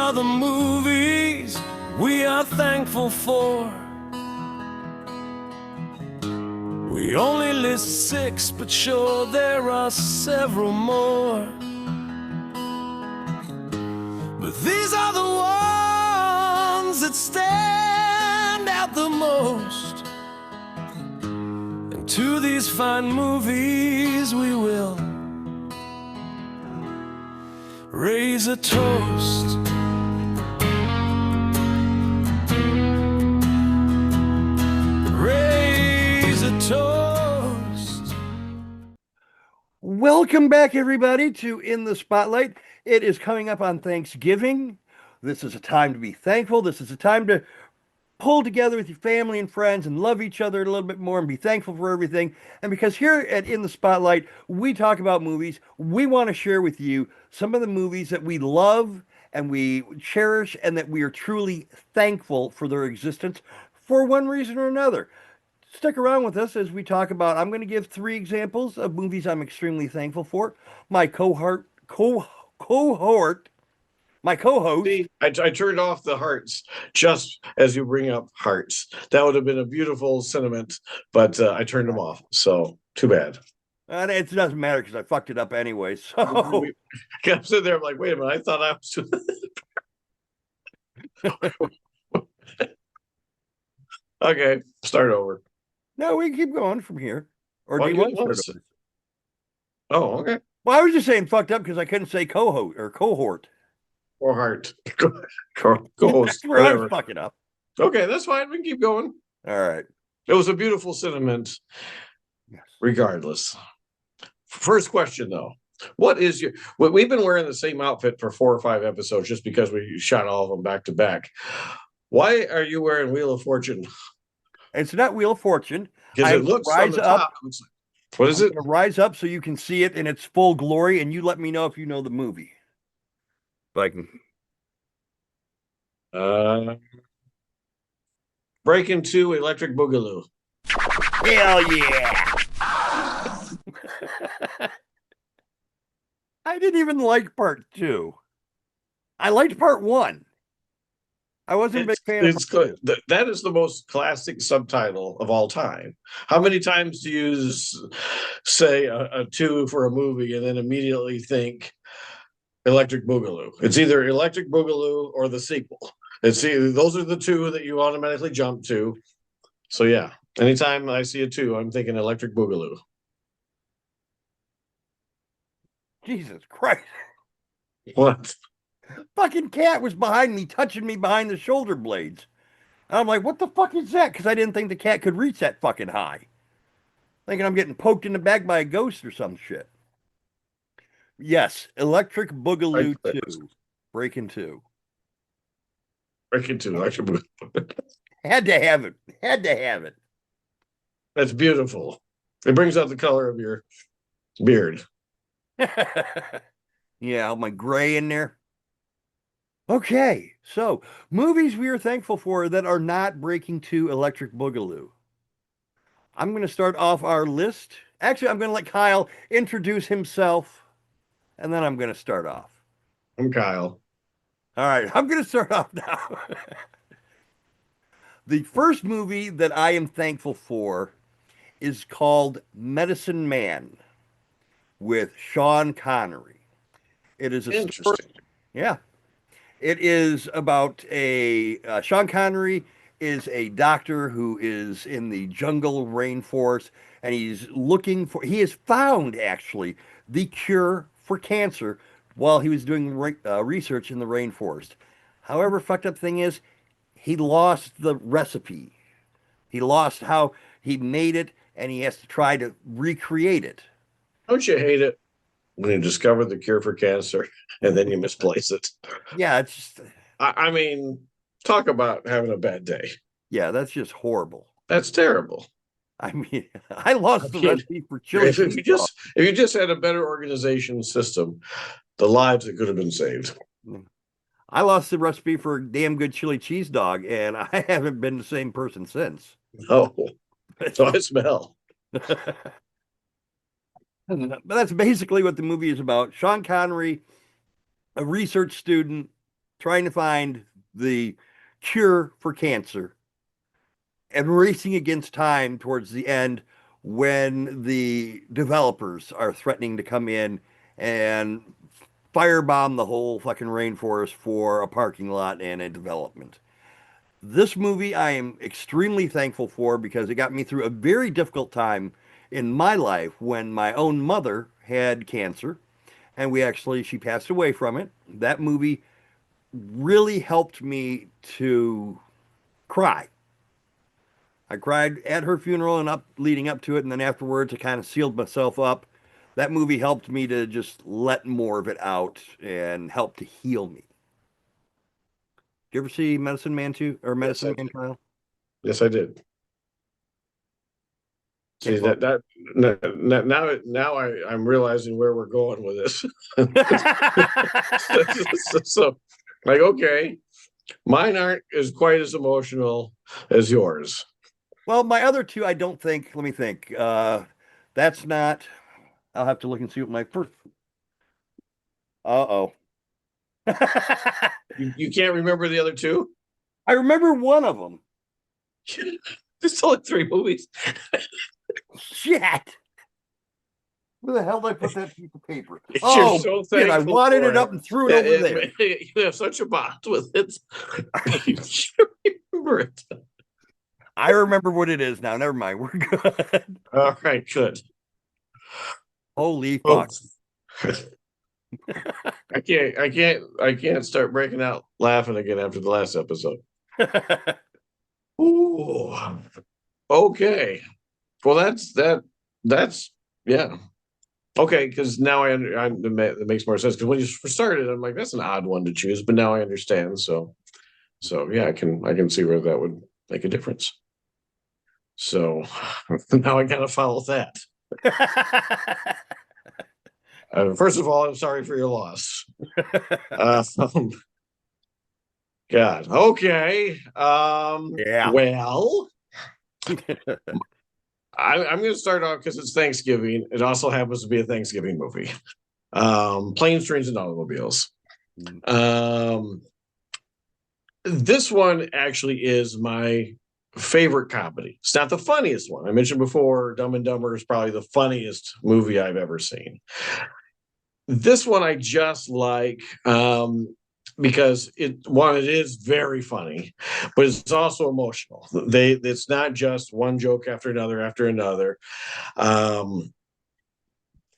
are the movies we are thankful for. We only list 6, but sure there are several more. But these are the ones that stand out the most. And to these fine movies we will raise a toast. Raise a toast. Welcome back, everybody, to In the Spotlight. It is coming up on Thanksgiving. This is a time to be thankful. This is a time to pull together with your family and friends and love each other a little bit more and be thankful for everything. And because here at In the Spotlight, we talk about movies, we want to share with you some of the movies that we love and we cherish and that we are truly thankful for their existence for one reason or another. Stick around with us as we talk about, I'm going to give 3 examples of movies I'm extremely thankful for. My cohort, my co-host. See, I turned off the hearts just as you bring up hearts. That would have been a beautiful sentiment, but I turned them off. So too bad. And it doesn't matter because I fucked it up anyway. So I'm sitting there, I'm like, wait a minute, I thought I was. Okay, start over. No, we can keep going from here. Or Well, do you want to start over? Oh, okay. Well, I was just saying fucked up because I couldn't say cohort or cohort. Or heart. Co-host. That's where I was Whatever. fucking up. Okay, that's fine. We can keep going. All right. It was a beautiful sentiment, Yes. regardless. First question, though. What is your... We've been wearing the same outfit for 4 or 5 episodes just because we shot all of them back to back. Why are you wearing Wheel of Fortune? It's not Wheel of Fortune. Because I it looks from rise the up. top. It looks like... What is I'm it? gonna rise up so you can see it in its full glory, and you let me know if you know the movie. If I can. Breaking 2 Electric Boogaloo. Hell yeah! I didn't even like part 2. I liked part 1. I wasn't a big fan of It's good. That is the most classic subtitle of all time. How many times do you say a 2 for a movie and then immediately think Electric Boogaloo? It's either Electric Boogaloo or the sequel. Those are the 2 that you automatically jump to. So yeah, anytime I see a 2, I'm thinking Electric Boogaloo. Jesus Christ. What? Fucking cat was behind me, touching me behind the shoulder blades. And I'm like, what the fuck is that? Because I didn't think the cat could reach that fucking high. Thinking I'm getting poked in the back by a ghost or some shit. Yes, Electric Boogaloo 2. Breaking 2. Breaking 2 Electric Boogaloo. Had to have it. Had to have it. That's beautiful. It brings out the color of your beard. Yeah, all my gray in there. Okay, so movies we are thankful for that are not Breaking 2 Electric Boogaloo. I'm going to start off our list. Actually, I'm going to let Kyle introduce himself, and then I'm going to start off. I'm Kyle. All right, I'm going to start off now. The first movie that I am thankful for is called Medicine Man with Sean Connery. It is a story. Interesting. Yeah. It is about Sean Connery is a doctor who is in the jungle rainforest, and he has found actually the cure for cancer while he was doing research in the rainforest. However, fucked up thing is, he lost the recipe. He lost how he made it, and he has to try to recreate it. Don't you hate it when you discover the cure for cancer and then you misplace it? Yeah, it's just, I mean, talk about having a bad day. yeah, that's just horrible. That's terrible. I mean, I lost the Okay. recipe for chili. If you just had a better organization system, the lives that could have been saved. I lost the recipe for a damn good chili cheese dog, and I haven't been the same person since. Oh, so I smell. But that's basically what the movie is about. Sean Connery, a research student, trying to find the cure for cancer and racing against time towards the end when the developers are threatening to come in and firebomb the whole fucking rainforest for a parking lot and a development. This movie I am extremely thankful for because it got me through a very difficult time in my life when my own mother had cancer and she passed away from it. That movie really helped me to cry. I cried at her funeral and up leading up to it, and then afterwards I kind of sealed myself up. That movie helped me to just let more of it out and help to heal me. Did you ever see Medicine Man 2 or Yes, Medicine I Man did. Kyle? Yes, I did. See Can't go. now I'm realizing where we're going with this. So, like, okay, mine aren't as quite as emotional as yours. Well, my other two, I don't think. Let me think. That's not. I'll have to look and see what my first. Uh-oh. You can't remember the other two? I remember one of them. There's only three movies. Shit. Where the hell did I put that piece of paper? You're Oh, so shit, I thankful wadded for it up and threw it over there. You have such a bond with it. You should remember it. I remember what it is now. Never mind. We're good. All right, good. Holy Oh, fuck. I can't start breaking out laughing again after the last episode. Ooh. Okay. Well, that's yeah. Okay, because now it makes more sense. Because when you first started, I'm like, that's an odd one to choose, but now I understand. So yeah, I can see where that would make a difference. So now I gotta follow that. First of all, I'm sorry for your loss. Um, God. Okay. Yeah. Well, I'm going to start off because it's Thanksgiving. It also happens to be a Thanksgiving movie. Planes, Trains, and Automobiles. Um, this one actually is my favorite comedy. It's not the funniest one. I mentioned before, Dumb and Dumber is probably the funniest movie I've ever seen. This one I just like because it is very funny, but it's also emotional. It's not just one joke after another.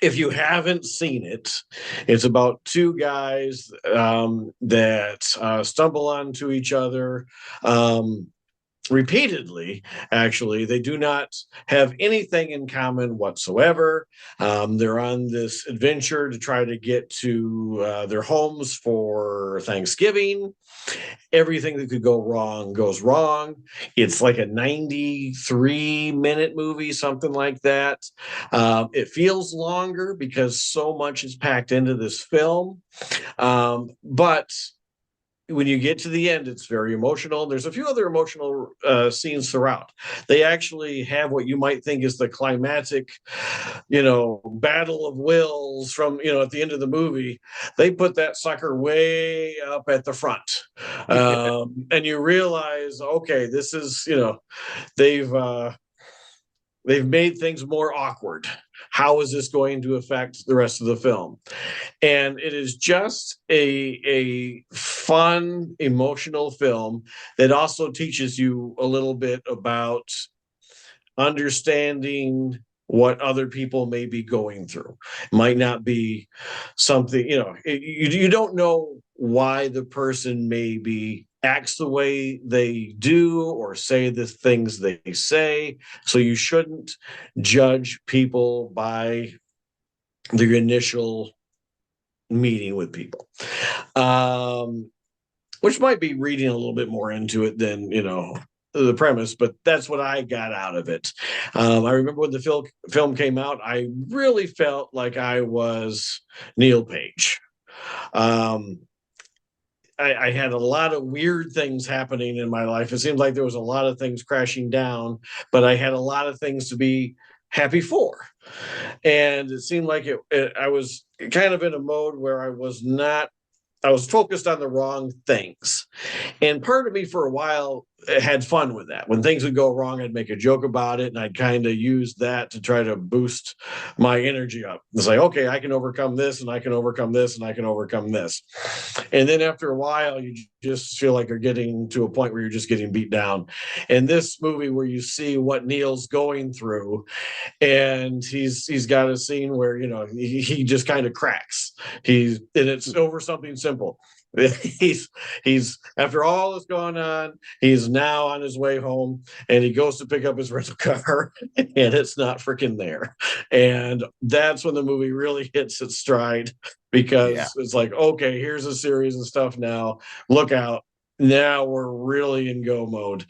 If you haven't seen it, it's about two guys that stumble onto each other. Repeatedly, actually. They do not have anything in common whatsoever. They're on this adventure to try to get to their homes for Thanksgiving. Everything that could go wrong goes wrong. It's like a 93-minute movie, something like that. It feels longer because so much is packed into this film. But when you get to the end, it's very emotional. There's a few other emotional scenes throughout. They actually have what you might think is the climactic, battle of wills from, at the end of the movie. They put that sucker way up at the front. And you realize, okay, this is, they've made things more awkward. How is this going to affect the rest of the film? And it is just a fun, emotional film that also teaches you a little bit about understanding what other people may be going through. It might not be something, you don't know why the person maybe acts the way they do or say the things they say. So you shouldn't judge people by their initial meeting with people, which might be reading a little bit more into it than the premise, but that's what I got out of it. I remember when the film came out, I really felt like I was Neil Page. I had a lot of weird things happening in my life. It seemed like there was a lot of things crashing down, but I had a lot of things to be happy for. And it seemed like I was kind of in a mode where I I was focused on the wrong things. And part of me for a while had fun with that. When things would go wrong, I'd make a joke about it, and I'd kind of use that to try to boost my energy up. It's like, okay, I can overcome this, and I can overcome this, and I can overcome this. And then after a while, you just feel like you're getting to a point where you're just getting beat down. And this movie, where you see what Neil's going through, and he's got a scene where, you know, he just kind of cracks. And it's over something simple. He's after all that's going on, he's now on his way home, and he goes to pick up his rental car, and it's not freaking there. And that's when the movie really hits its stride, because it's like, okay, here's a series of stuff now. Look out. Now we're really in go mode.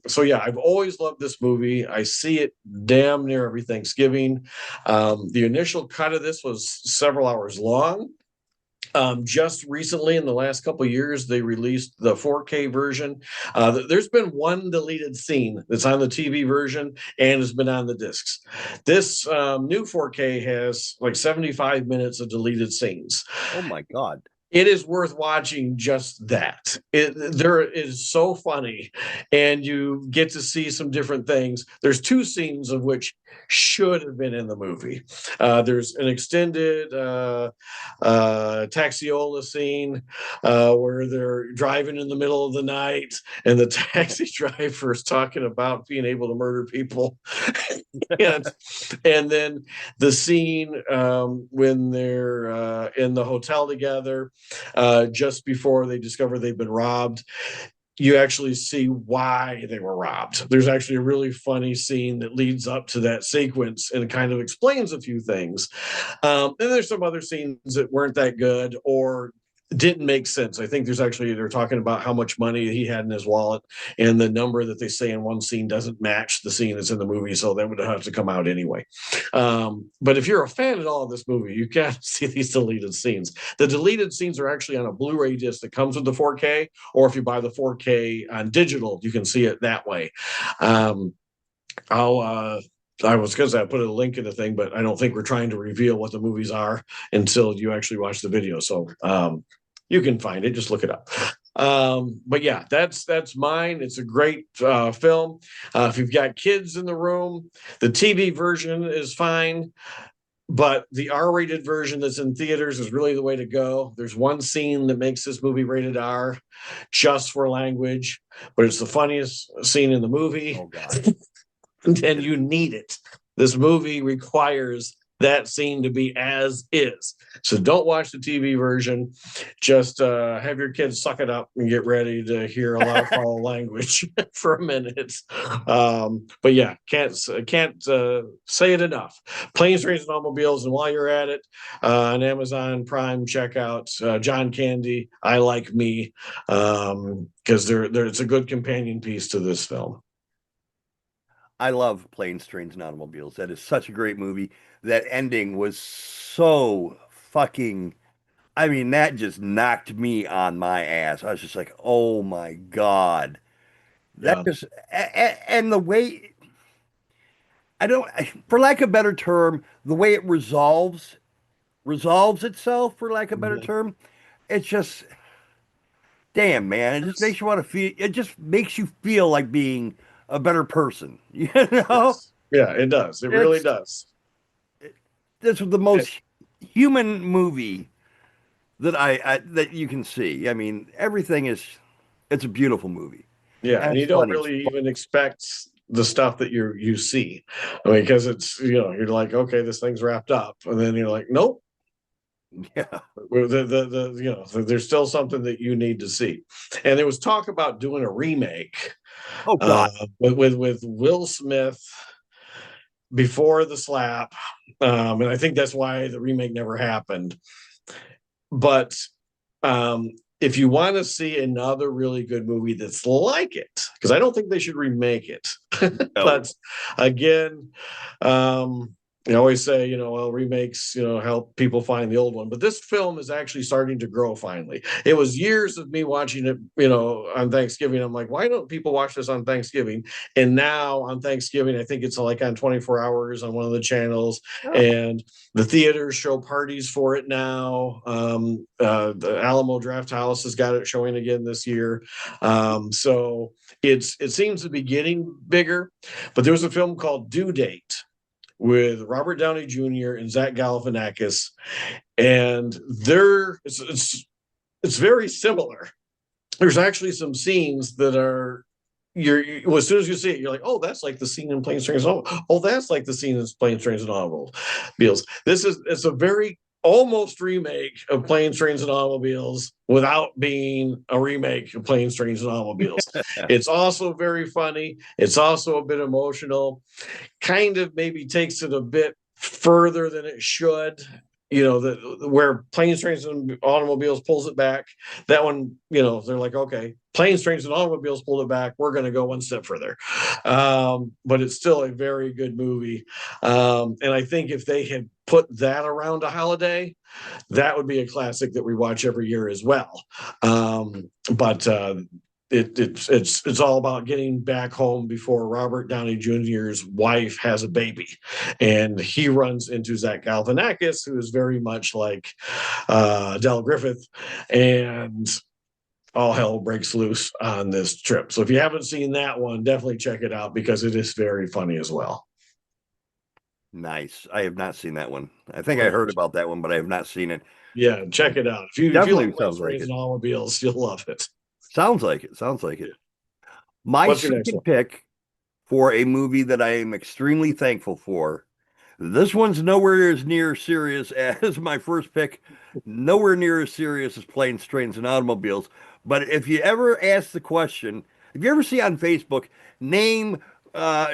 So yeah, I've always loved this movie. I see it damn near every Thanksgiving. The initial cut of this was several hours long. Just recently, in the last couple of years, they released the 4K version. There's been one deleted scene that's on the TV version and has been on the discs. This new 4K has like 75 minutes of deleted scenes. Oh my God. It is worth watching just that. There is so funny, and you get to see some different things. There's two scenes of which should have been in the movie. There's an extended taxiola scene where they're driving in the middle of the night, and the taxi driver is talking about being able to murder people. and then the scene when they're in the hotel together, just before they discover they've been robbed, you actually see why they were robbed. There's actually a really funny scene that leads up to that sequence and kind of explains a few things. And there's some other scenes that weren't that good or didn't make sense. I think they're talking about how much money he had in his wallet, and the number that they say in one scene doesn't match the scene that's in the movie, so that would have to come out anyway. But if you're a fan at all of this movie, you got to see these deleted scenes. The deleted scenes are actually on a Blu-ray disc that comes with the 4K, or if you buy the 4K on digital, you can see it that way. I was going to say I put a link in the thing, but I don't think we're trying to reveal what the movies are until you actually watch the video. So you can find it. Just look it up. But yeah, that's mine. It's a great film. If you've got kids in the room, the TV version is fine, but the R-rated version that's in theaters is really the way to go. There's one scene that makes this movie rated R just for language, but it's the funniest scene in the movie. Oh God. And you need it. This movie requires that scene to be as is. So don't watch the TV version. Just have your kids suck it up and get ready to hear a lot of foul language for a minute. But yeah, can't say it enough. Planes, Trains, and Automobiles, and while you're at it, on Amazon Prime, check out John Candy, I Like Me, because it's a good companion piece to this film. I love Planes, Trains, and Automobiles. That is such a great movie. That ending was so fucking, I mean, that just knocked me on my ass. I was just like, oh my God. That just, and the way, for lack of a better term, the way it resolves itself, for lack of a better term, it's just, damn, man. It just makes you want to feel, it just makes you feel like being a better person, you know? Yes. Yeah, it does. It really does. This was the most human movie that that you can see. I mean, everything it's a beautiful movie. Yeah, and you don't really even expect the stuff that you see. I mean, because it's, you're like, okay, this thing's wrapped up, and then you're like, nope. Yeah. There's still something that you need to see. And there was talk about doing a remake. Oh God. With Will Smith before the slap, and I think that's why the remake never happened. But if you want to see another really good movie that's like it, because I don't think they should remake it, but again, I always say, well, remakes, help people find the old one. But this film is actually starting to grow finally. It was years of me watching it, on Thanksgiving. I'm like, why don't people watch this on Thanksgiving? And now on Thanksgiving, I think it's like on 24 hours on one of the channels. Oh. And the theaters show parties for it now. The Alamo Draft House has got it showing again this year. So it seems to be getting bigger. But there was a film called Due Date with Robert Downey Jr. and Zach Galifianakis, and it's very similar. There's actually some scenes that are well, as soon as you see it, you're like, oh, that's like the scene in Planes, Trains, and Automobiles. Oh, that's like the scene in Planes, Trains, and Automobiles. It's a very almost remake of Planes, Trains, and Automobiles without being a remake of Planes, Trains, and Automobiles. It's also very funny. It's also a bit emotional. Kind of maybe takes it a bit further than it should. Where Planes, Trains, and Automobiles pulls it back. That one, they're like, okay, Planes, Trains, and Automobiles pulled it back. We're going to go one step further. But it's still a very good movie. And I think if they had put that around a holiday, that would be a classic that we watch every year as well. But it's all about getting back home before Robert Downey Jr.'s wife has a baby, and he runs into Zach Galifianakis, who is very much like Del Griffith, and all hell breaks loose on this trip. So if you haven't seen that one, definitely check it out because it is very funny as well. Nice. I have not seen that one. I think I heard about that one, but I have not seen it. Yeah, check it out. If you like sounds like it. And automobiles, you'll love it. Sounds like it. Sounds like it. My What's your next second one? pick for a movie that I am extremely thankful for. This one's nowhere as near serious as my first pick, nowhere near as serious as Planes, Trains, and Automobiles. But if you ever ask the question, if you ever see on Facebook,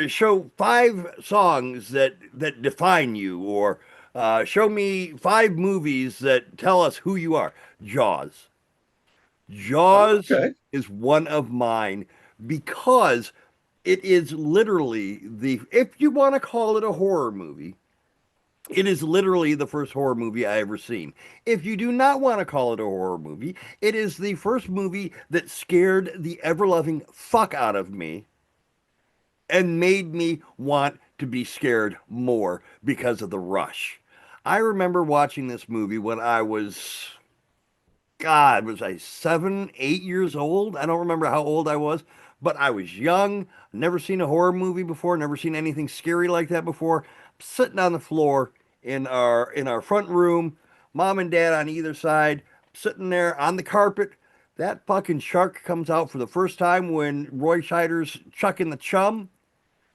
show 5 songs that define you, or show me 5 movies that tell us who you are, Jaws. Jaws Okay. is one of mine because it is literally if you want to call it a horror movie, it is literally the first horror movie I ever seen. If you do not want to call it a horror movie, it is the first movie that scared the ever-loving fuck out of me and made me want to be scared more because of the rush. I remember watching this movie when I was, God, was I 7, 8 years old? I don't remember how old I was, but I was young. Never seen a horror movie before, never seen anything scary like that before. Sitting on the floor in our front room, mom and dad on either side, sitting there on the carpet. That fucking shark comes out for the first time when Roy Scheider's chucking the chum,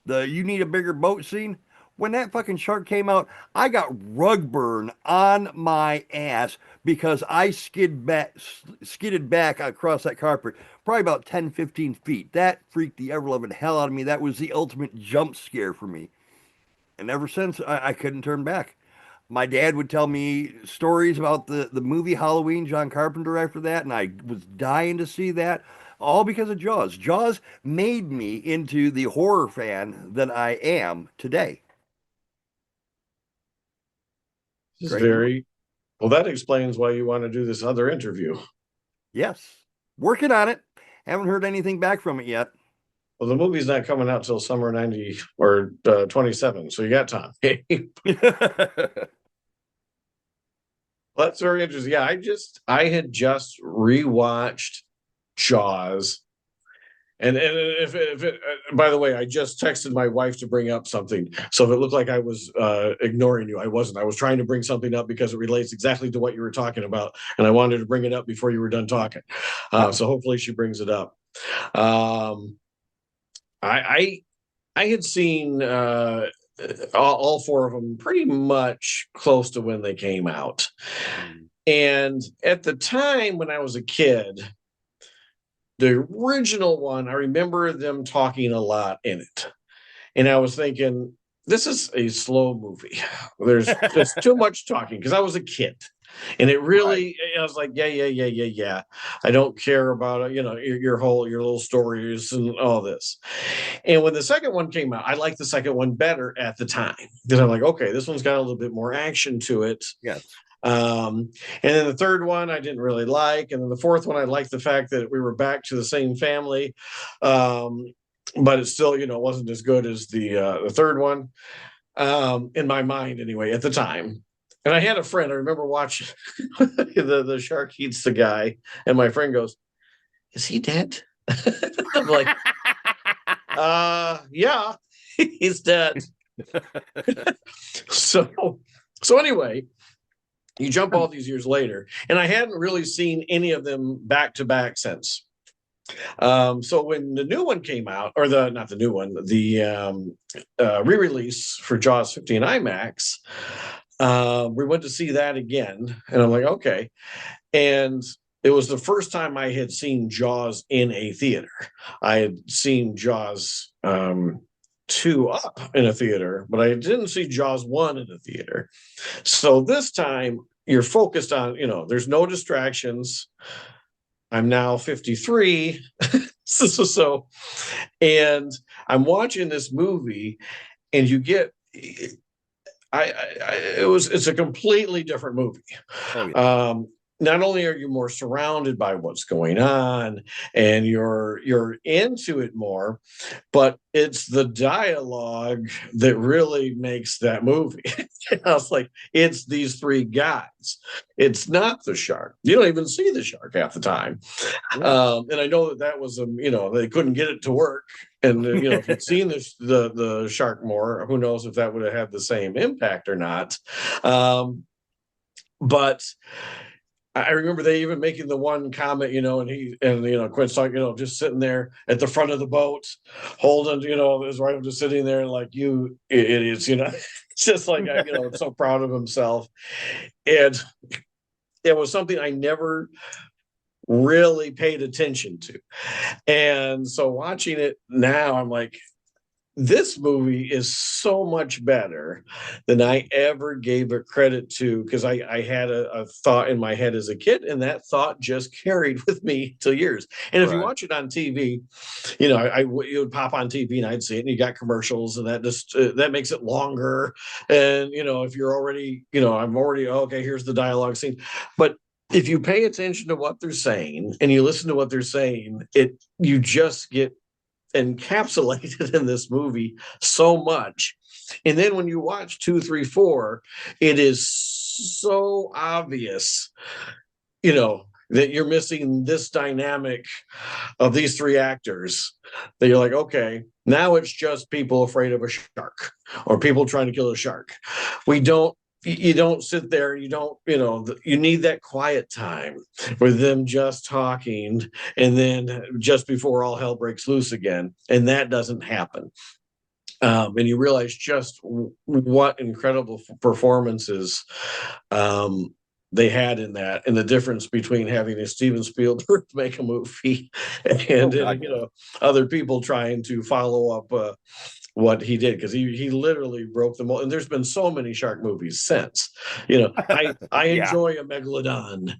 the "you need a bigger boat" scene. When that fucking shark came out, I got rug burn on my ass because I skidded back across that carpet, probably about 10, 15 feet. That freaked the ever-loving hell out of me. That was the ultimate jump scare for me. And ever since, I couldn't turn back. My dad would tell me stories about the movie Halloween, John Carpenter, after that, and I was dying to see that, all because of Jaws. Jaws made me into the horror fan that I am today. This is Great. well, that explains why you want to do this other interview. Yes. Working on it. Haven't heard anything back from it yet. Well, the movie's not coming out till summer 90 or 27, so you got time. Well, that's very interesting. Yeah, I had just rewatched Jaws. And if it, by the way, I just texted my wife to bring up something. So if it looked like I was ignoring you, I wasn't. I was trying to bring something up because it relates exactly to what you were talking about, and I wanted to bring it up before you were done talking. So hopefully she brings it up. I had seen all 4 of them pretty much close to when they came out, and at the time when I was a kid. The original one, I remember them talking a lot in it. And I was thinking, this is a slow movie. There's too much talking because I was a kid. And it really, I was like, yeah. I don't care about, your little stories and all this. And when the second one came out, I liked the second one better at the time because I'm like, okay, this one's got a little bit more action to it. Yes. And then the third one I didn't really like, and then the fourth one I liked the fact that we were back to the same family, but it still, wasn't as good as the third one, in my mind anyway at the time. And I had a friend I remember watching the shark eats the guy, and my friend goes, "Is he dead?" I'm like, yeah, he's dead. So anyway, you jump all these years later, and I hadn't really seen any of them back to back since. So when the new one came out, or not the new one, the re-release for Jaws 50 in IMAX, we went to see that again, and I'm like, okay. And it was the first time I had seen Jaws in a theater. I had seen Jaws 2 up in a theater, but I didn't see Jaws 1 in a theater. So this time you're focused on, there's no distractions. I'm now 53. So, and I'm watching this movie, and you get, it's a completely different movie. Oh, yeah. Not only are you more surrounded by what's going on and you're into it more, but it's the dialogue that really makes that movie. I was like, it's these three guys. It's not the shark. You don't even see the shark half the time. And I know that was they couldn't get it to work. And if you'd seen the shark more, who knows if that would have had the same impact or not. But I remember they even making the one comment, and Quinn's talking, just sitting there at the front of the boat, holding, his rifle, just sitting there like, you idiots, it's just like, so proud of himself. And it was something I never really paid attention to. And so watching it now, I'm like, this movie is so much better than I ever gave it credit to, because I had a thought in my head as a kid, and that thought just carried with me till years. And if you watch it on TV, you would pop on TV and I'd see it, and you got commercials, and that just that makes it longer. And if you're already, I'm already okay, here's the dialogue scene, but if you pay attention to what they're saying and you listen to what they're saying, you just get encapsulated in this movie so much. And then when you watch 2, 3, 4, it is so obvious, that you're missing this dynamic of these three actors, that you're like, okay, now it's just people afraid of a shark or people trying to kill a shark. You don't sit there, you don't, you need that quiet time with them just talking, and then just before all hell breaks loose again. And that doesn't happen. And you realize just what incredible performances they had in that, and the difference between having a Steven Spielberg make a movie and other people trying to follow up what he did, because he literally broke the mold. And there's been so many shark movies since. I enjoy a Megalodon,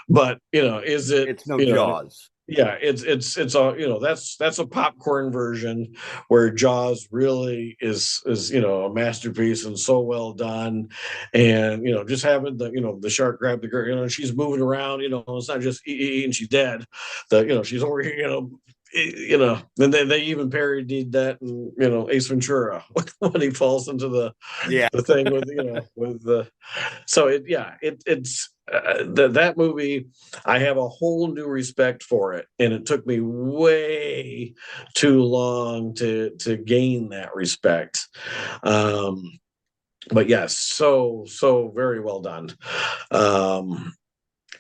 but is it? It's no Jaws. Yeah, it's a that's a popcorn version, where Jaws really is a masterpiece and so well done. And just having the shark grab the girl, she's moving around, it's not just and she's dead. She's over here, then they even parodied that in Ace Ventura when he falls into the thing with the it's that movie. I have a whole new respect for it, and it took me way too long to gain that respect. But yes, so very well done.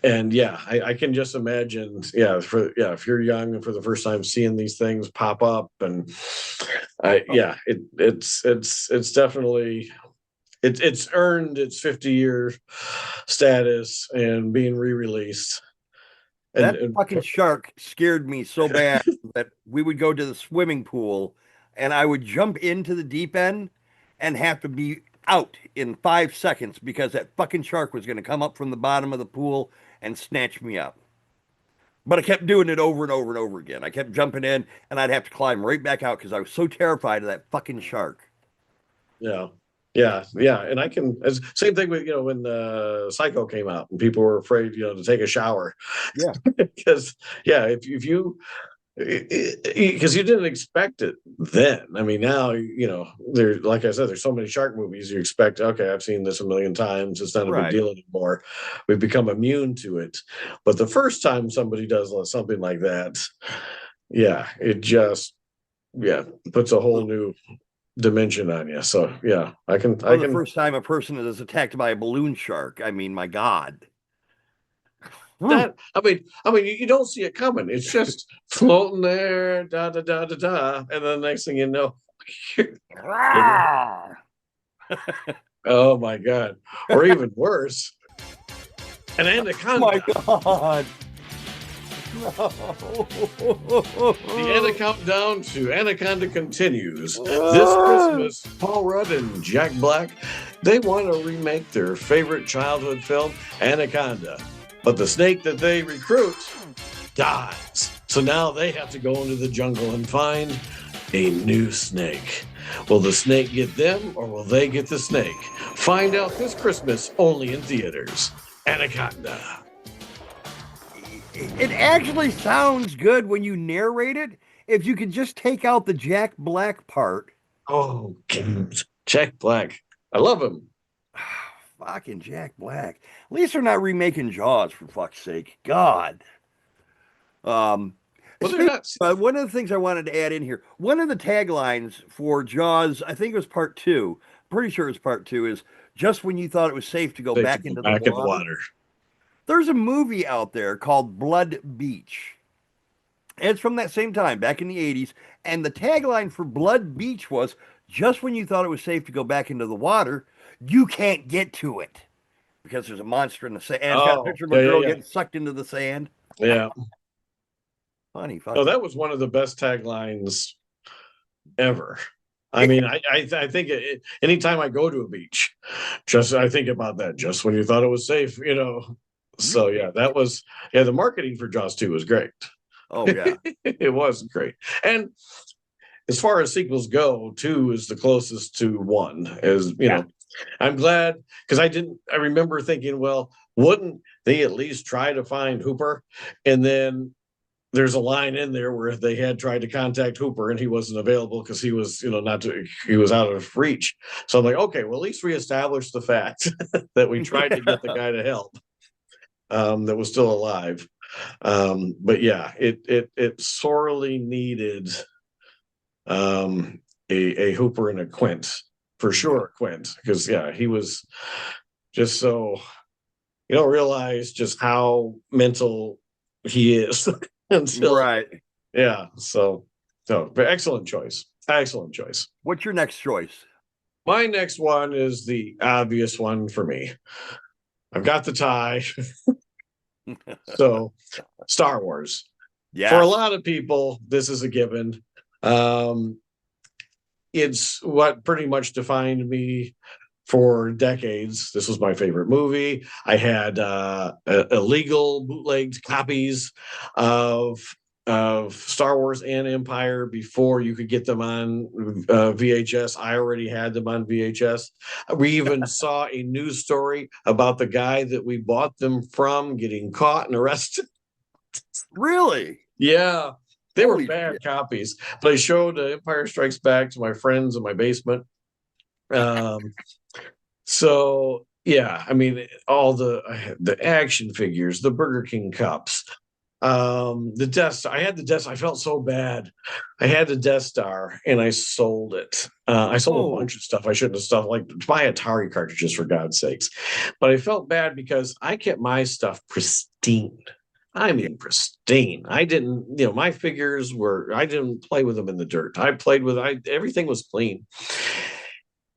And I can just imagine, if you're young and for the first time seeing these things pop up, and it's definitely it's earned its 50-year status and being re-released. That fucking shark scared me so bad that we would go to the swimming pool, and I would jump into the deep end and have to be out in 5 seconds because that fucking shark was going to come up from the bottom of the pool and snatch me up. But I kept doing it over and over and over again. I kept jumping in and I'd have to climb right back out because I was so terrified of that fucking shark. Yeah. Yeah. And I can, same thing with, when Psycho came out and people were afraid, to take a shower. Yeah. Because, yeah, if you, because you didn't expect it then. I mean, now, there, like I said, there's so many shark movies. You expect, okay, I've seen this a million times. It's not a big Right. deal anymore. We've become immune to it. But the first time somebody does something like that, yeah, it just, puts a whole new dimension on you. So yeah, I can. The first time a person is attacked by a balloon shark. I mean, my God. That I mean, you don't see it coming. It's just floating there, da da da da da, and then the next thing you know, oh my God, or even worse, an anaconda. Oh my God. No. The anaconda down to Anaconda continues. This Christmas, Paul Rudd and Jack Black, they want to remake their favorite childhood film, Anaconda. But the snake that they recruit dies. So now they have to go into the jungle and find a new snake. Will the snake get them or will they get the snake? Find out this Christmas only in theaters. Anaconda. It actually sounds good when you narrate it. If you could just take out the Jack Black part. Oh, Jack Black. I love him. Fucking Jack Black. At least they're not remaking Jaws, for fuck's sake. God. Well, they're not. One of the things I wanted to add in here, one of the taglines for Jaws, I think it was part 2, pretty sure it was part 2, is just when you thought it was safe to go back into the water. There's a movie out there called Blood Beach. It's from that same time, back in the 80s. And the tagline for Blood Beach was, just when you thought it was safe to go back into the water, you can't get to it. Because there's a monster in the sand. It's got a picture of a girl getting sucked into the sand. Yeah. Funny. No, that was one of the best taglines ever. I mean, I think anytime I go to a beach, I think about that. Just when you thought it was safe, So yeah, that was the marketing for Jaws 2 was great. Oh yeah, it was great. And as far as sequels go, 2 is the closest to 1. As you know, I'm glad because I remember thinking, well, wouldn't they at least try to find Hooper? And then there's a line in there where they had tried to contact Hooper and he wasn't available because he was, he was out of reach. So I'm like, okay, well, at least reestablish the fact that we tried to get the guy to help. That was still alive. But yeah, it sorely needed a Hooper and a Quint, for sure. Quint, because he was just so, you don't realize just how mental he is until but excellent choice. What's your next choice? My next one is the obvious one for me. I've got the tie. So Star Wars. Yeah. For a lot of people, this is a given. It's what pretty much defined me for decades. This was my favorite movie. I had illegal bootlegged copies of Star Wars and Empire before you could get them on VHS. I already had them on VHS. We even saw a news story about the guy that we bought them from getting caught and arrested. Really? Yeah. They were bad copies, but I showed Empire Strikes Back to my friends in my basement. So yeah, I mean, all the action figures, the Burger King cups, the Death Star. I had the Death Star. I felt so bad. I had the Death Star and I sold it. I sold a bunch of stuff I shouldn't have stuff, like buy Atari cartridges for God's sakes. But I felt bad because I kept my stuff pristine. I mean, pristine. I didn't, my figures I didn't play with them in the dirt. I played with, everything was clean.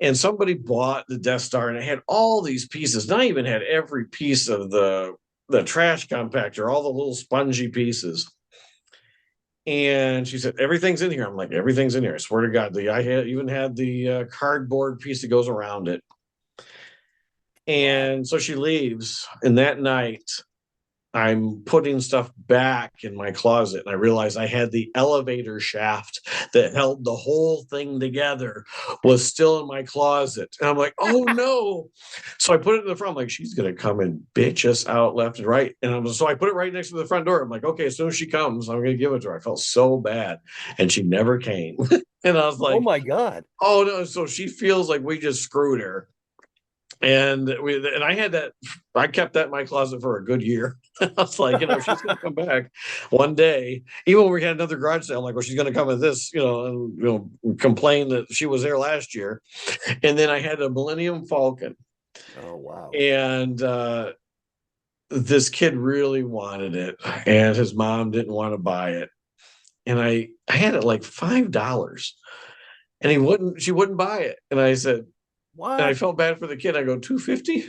And somebody bought the Death Star and it had all these pieces. And I even had every piece of the trash compactor, all the little spongy pieces. And she said, everything's in here. I'm like, everything's in here. I swear to God. I even had the cardboard piece that goes around it. And so she leaves, and that night I'm putting stuff back in my closet, and I realized I had the elevator shaft that held the whole thing together was still in my closet. And I'm like, oh no. So I put it in the front. I'm like, she's gonna come and bitch us out left and right. So I put it right next to the front door. I'm like, okay, as soon as she comes, I'm gonna give it to her. I felt so bad. And she never came. And I was like, Oh my God. oh no. So she feels like we just screwed her. And I had that. I kept that in my closet for a good year. I was like, she's going to come back one day. Even when we had another garage sale, I'm like, well, she's going to come at this, and complain that she was there last year. And then I had a Millennium Falcon. Oh wow. And this kid really wanted it, and his mom didn't want to buy it. And I had it like $5, and she wouldn't buy it. And I said, and I What? felt bad for the kid. I go, $250?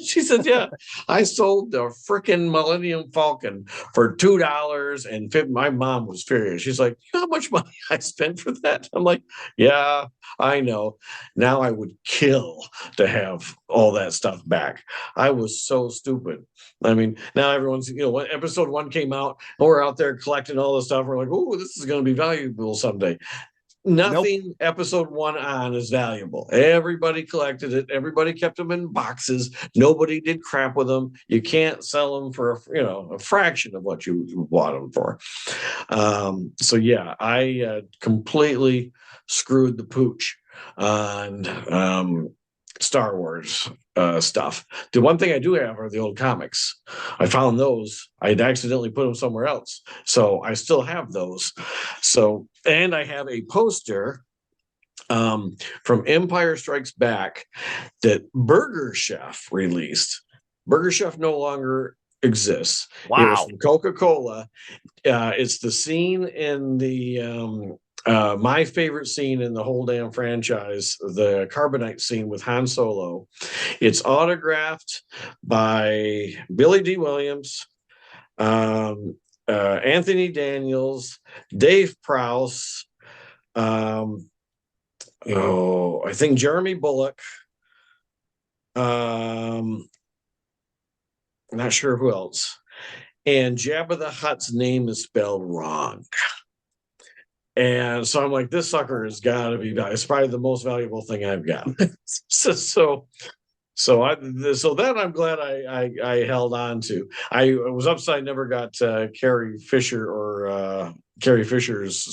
She said, yeah. I sold the freaking Millennium Falcon for $2 and my mom was furious. She's like, you know how much money I spent for that? I'm like, yeah, I know. Now I would kill to have all that stuff back. I was so stupid. I mean, now everyone's, when episode 1 came out, and we're out there collecting all the stuff. We're like, oh, this is going to be valuable someday. Nothing episode 1 on is valuable. Everybody collected it. Everybody kept them in boxes. Nobody did crap with them. You can't sell them for a fraction of what you bought them for. So yeah, I completely screwed the pooch on Star Wars stuff. The one thing I do have are the old comics. I found those. I'd accidentally put them somewhere else, so I still have those. So, and I have a poster from Empire Strikes Back that Burger Chef released. Burger Chef no longer exists. It was Wow. from Coca-Cola. It's the scene in the my favorite scene in the whole damn franchise, the Carbonite scene with Han Solo. It's autographed by Billy D. Williams, Anthony Daniels, Dave Prowse, I think Jeremy Bullock. Not sure who else. And Jabba the Hutt's name is spelled wrong. And so I'm like, this sucker has got to be valuable. It's probably the most valuable thing I've got. so that I'm glad I held on to. I was upset I never got Carrie Fisher's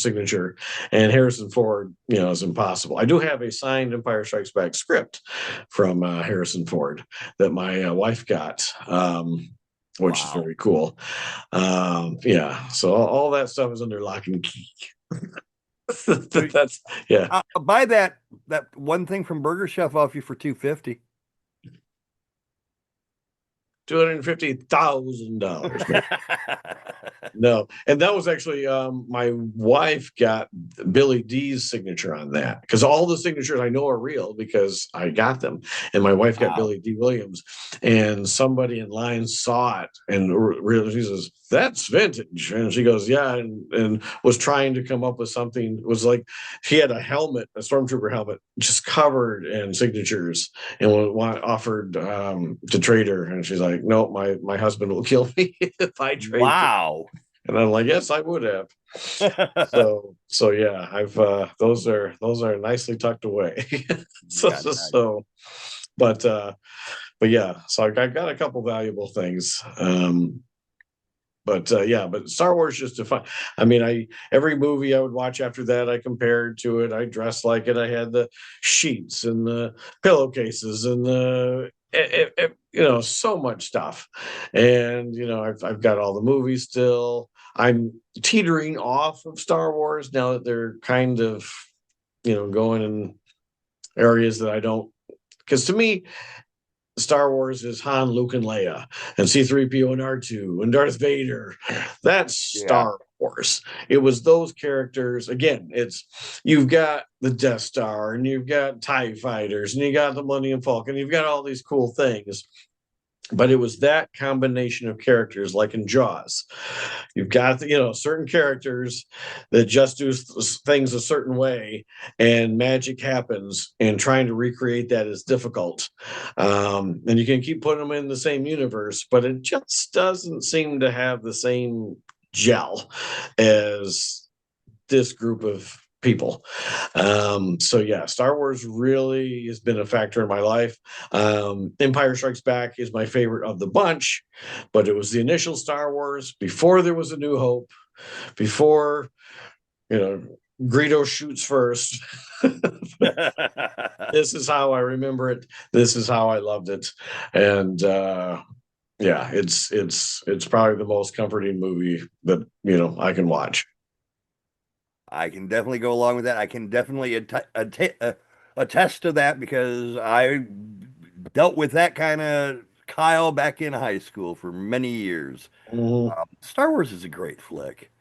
signature, and Harrison Ford, is impossible. I do have a signed Empire Strikes Back script from Harrison Ford that my wife got, which is very cool. Yeah, so all that stuff is under lock and key. That's yeah. I'll buy that one thing from Burger Chef off you for $250. $250,000. No, and that was actually my wife got Billy D's signature on that, because all the signatures I know are real because I got them, and my wife got Billy D. Williams, and somebody in line saw it and she says, that's vintage, and she goes, yeah, and was trying to come up with something. It was like he had a helmet, a stormtrooper helmet, just covered in signatures, and offered to trade her, and she's like, no, my husband will kill me if I trade. Wow. And I'm like, yes, I would have. so yeah, I've those are nicely tucked away. But yeah, so I got a couple valuable things. But Star Wars just defined. I mean, every movie I would watch after that, I compared to it. I dressed like it. I had the sheets and the pillowcases and the so much stuff. And I've got all the movies still. I'm teetering off of Star Wars now that they're kind of going in areas that I don't, because to me Star Wars is Han, Luke, and Leia, and C-3PO and R2 and Darth Vader. That's Star Wars. It was those characters. Again, you've got the Death Star, and you've got TIE fighters, and you got the Millennium Falcon. You've got all these cool things. But it was that combination of characters, like in Jaws. You've got certain characters that just do things a certain way, and magic happens. And trying to recreate that is difficult. And you can keep putting them in the same universe, but it just doesn't seem to have the same gel as this group of people. So yeah, Star Wars really has been a factor in my life. Empire Strikes Back is my favorite of the bunch, but it was the initial Star Wars before there was a New Hope, before Greedo shoots first. This is how I remember it. This is how I loved it. And yeah, it's probably the most comforting movie that I can watch. I can definitely go along with that. I can definitely attest to that because I dealt with that kind of Kyle back in high school for many years. Mhm. Star Wars is a great flick.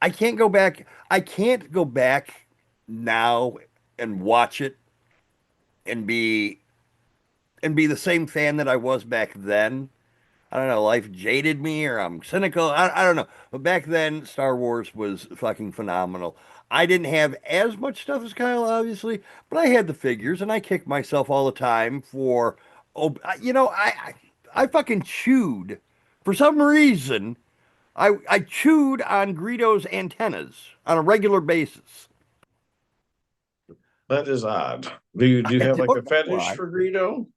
I can't go back. I can't go back now and watch it and be the same fan that I was back then. I don't know, life jaded me or I'm cynical. I don't know. But back then, Star Wars was fucking phenomenal. I didn't have as much stuff as Kyle, obviously, but I had the figures and I kicked myself all the time for, oh, I fucking chewed. For some reason, I chewed on Greedo's antennas on a regular basis. That is odd. Do you I have like a don't know fetish why. for Greedo?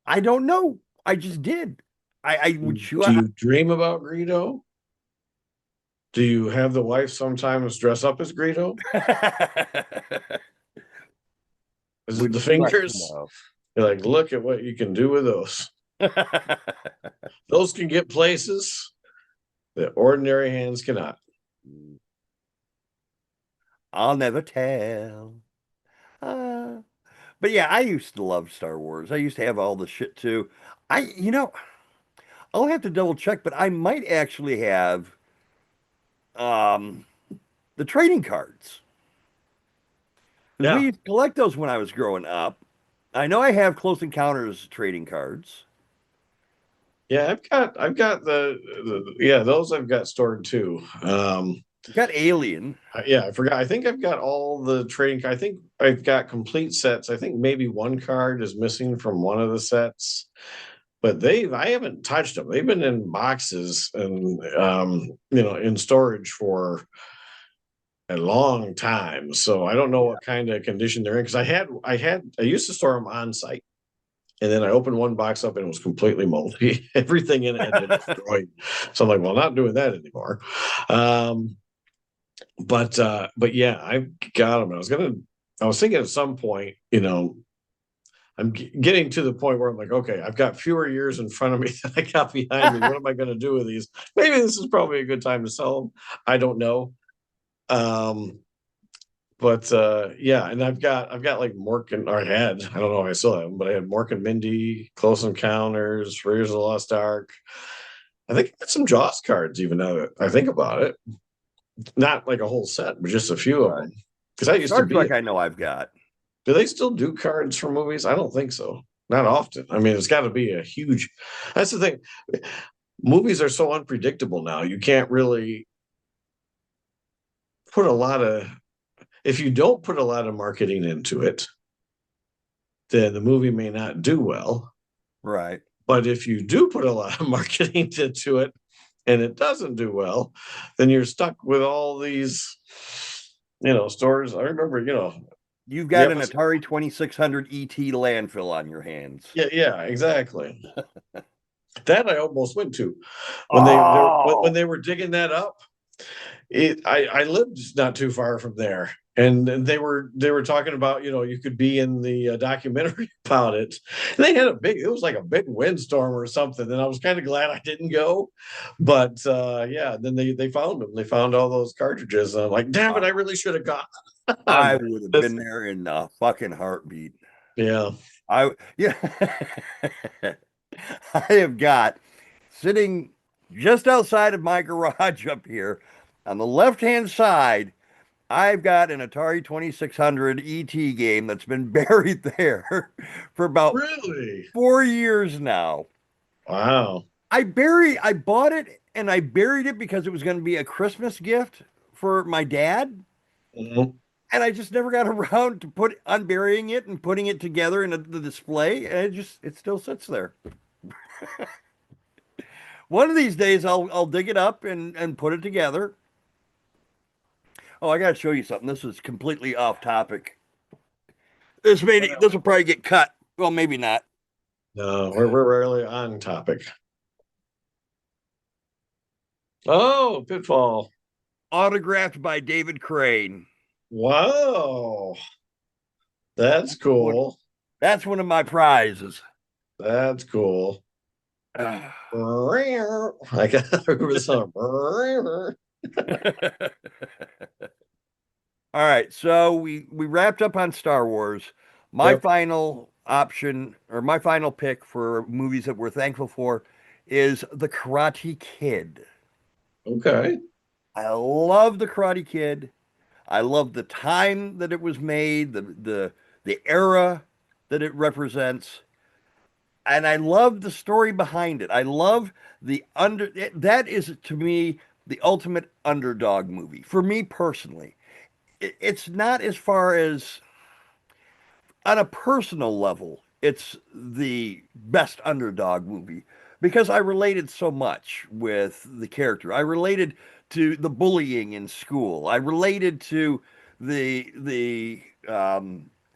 I don't know. I just did. I would chew Do on. you dream about Greedo? Do you have the wife sometimes dress up as Greedo? Is it Would the you like to fingers? know? You're like, look at what you can do with those. Those can get places that ordinary hands cannot. I'll never tell. Uh, but yeah, I used to love Star Wars. I used to have all the shit too. I'll have to double check, but I might actually have um the trading cards because we Yeah. used to collect those when I was growing up. I know I have Close Encounters trading cards. Yeah, I've got yeah, those I've got stored too. Got Alien. Yeah, I forgot. I think I've got all the trading. I think I've got complete sets. I think maybe one card is missing from one of the sets, but I haven't touched them. They've been in boxes and in storage for a long time. So I don't know what kind of condition they're in because I used to store them on site. And then I opened one box up and it was completely moldy. Everything in it had been destroyed. So I'm like, well, not doing that anymore. Um, but yeah, I've got them. I was thinking at some point, I'm getting to the point where I'm like, okay, I've got fewer years in front of me than I got behind me. What am I going to do with these? Maybe this is probably a good time to sell them. I don't know. Um, but yeah, and I've got like Mork and or I had, I don't know if I still have them, but I had Mork and Mindy, Close Encounters, Raiders of the Lost Ark. I think I got some Jaws cards, even now that I think about it. Not like a whole set, but just a few of Right. them. Because that used to Star be Trek, it. I know I've got. Do they still do cards for movies? I don't think so. Not often. I mean, it's got to be a huge. That's the thing. Movies are so unpredictable now. You can't really put a lot of. If you don't put a lot of marketing into it, then the movie may not do well. Right. But if you do put a lot of marketing into it and it doesn't do well, then you're stuck with all these, stores. I remember, You've the got an episode. Atari 2600 ET landfill on your hands. Yeah, exactly. That I almost went to when Oh, they were digging that up. I lived not too far from there, and they were talking about you could be in the documentary about it. And they had it was like a big windstorm or something, and I was kind of glad I didn't go. But yeah, then they found them. They found all those cartridges, and I'm like, damn it, I really should have I gone. would have That's, been there in a fucking heartbeat. yeah. Yeah. I have got sitting just outside of my garage up here on the left-hand side. I've got an Atari 2600 ET game that's been buried there for about Really? 4 years now. Wow. I bought it and I buried it because it was going to be a Christmas gift for my dad. Mhm. And I just never got around to unburying it and putting it together in the display. And it still sits there. One of these days I'll dig it up and put it together. Oh, I got to show you something. This is completely off topic. This will probably get cut. Well, maybe not. No, we're rarely on topic. Oh, Pitfall. Autographed by David Crane. Wow. That's cool. That's one of my prizes. That's cool. Ah. I got remember the song. All right, so we wrapped up on Star Wars. My Yep. final option or my final pick for movies that we're thankful for is The Karate Kid. Okay. I love The Karate Kid. I love the time that it was made, the era that it represents, and I love the story behind it. I love that is to me the ultimate underdog movie for me personally. It's not as far as on a personal level, it's the best underdog movie because I related so much with the character. I related to the bullying in school. I related to the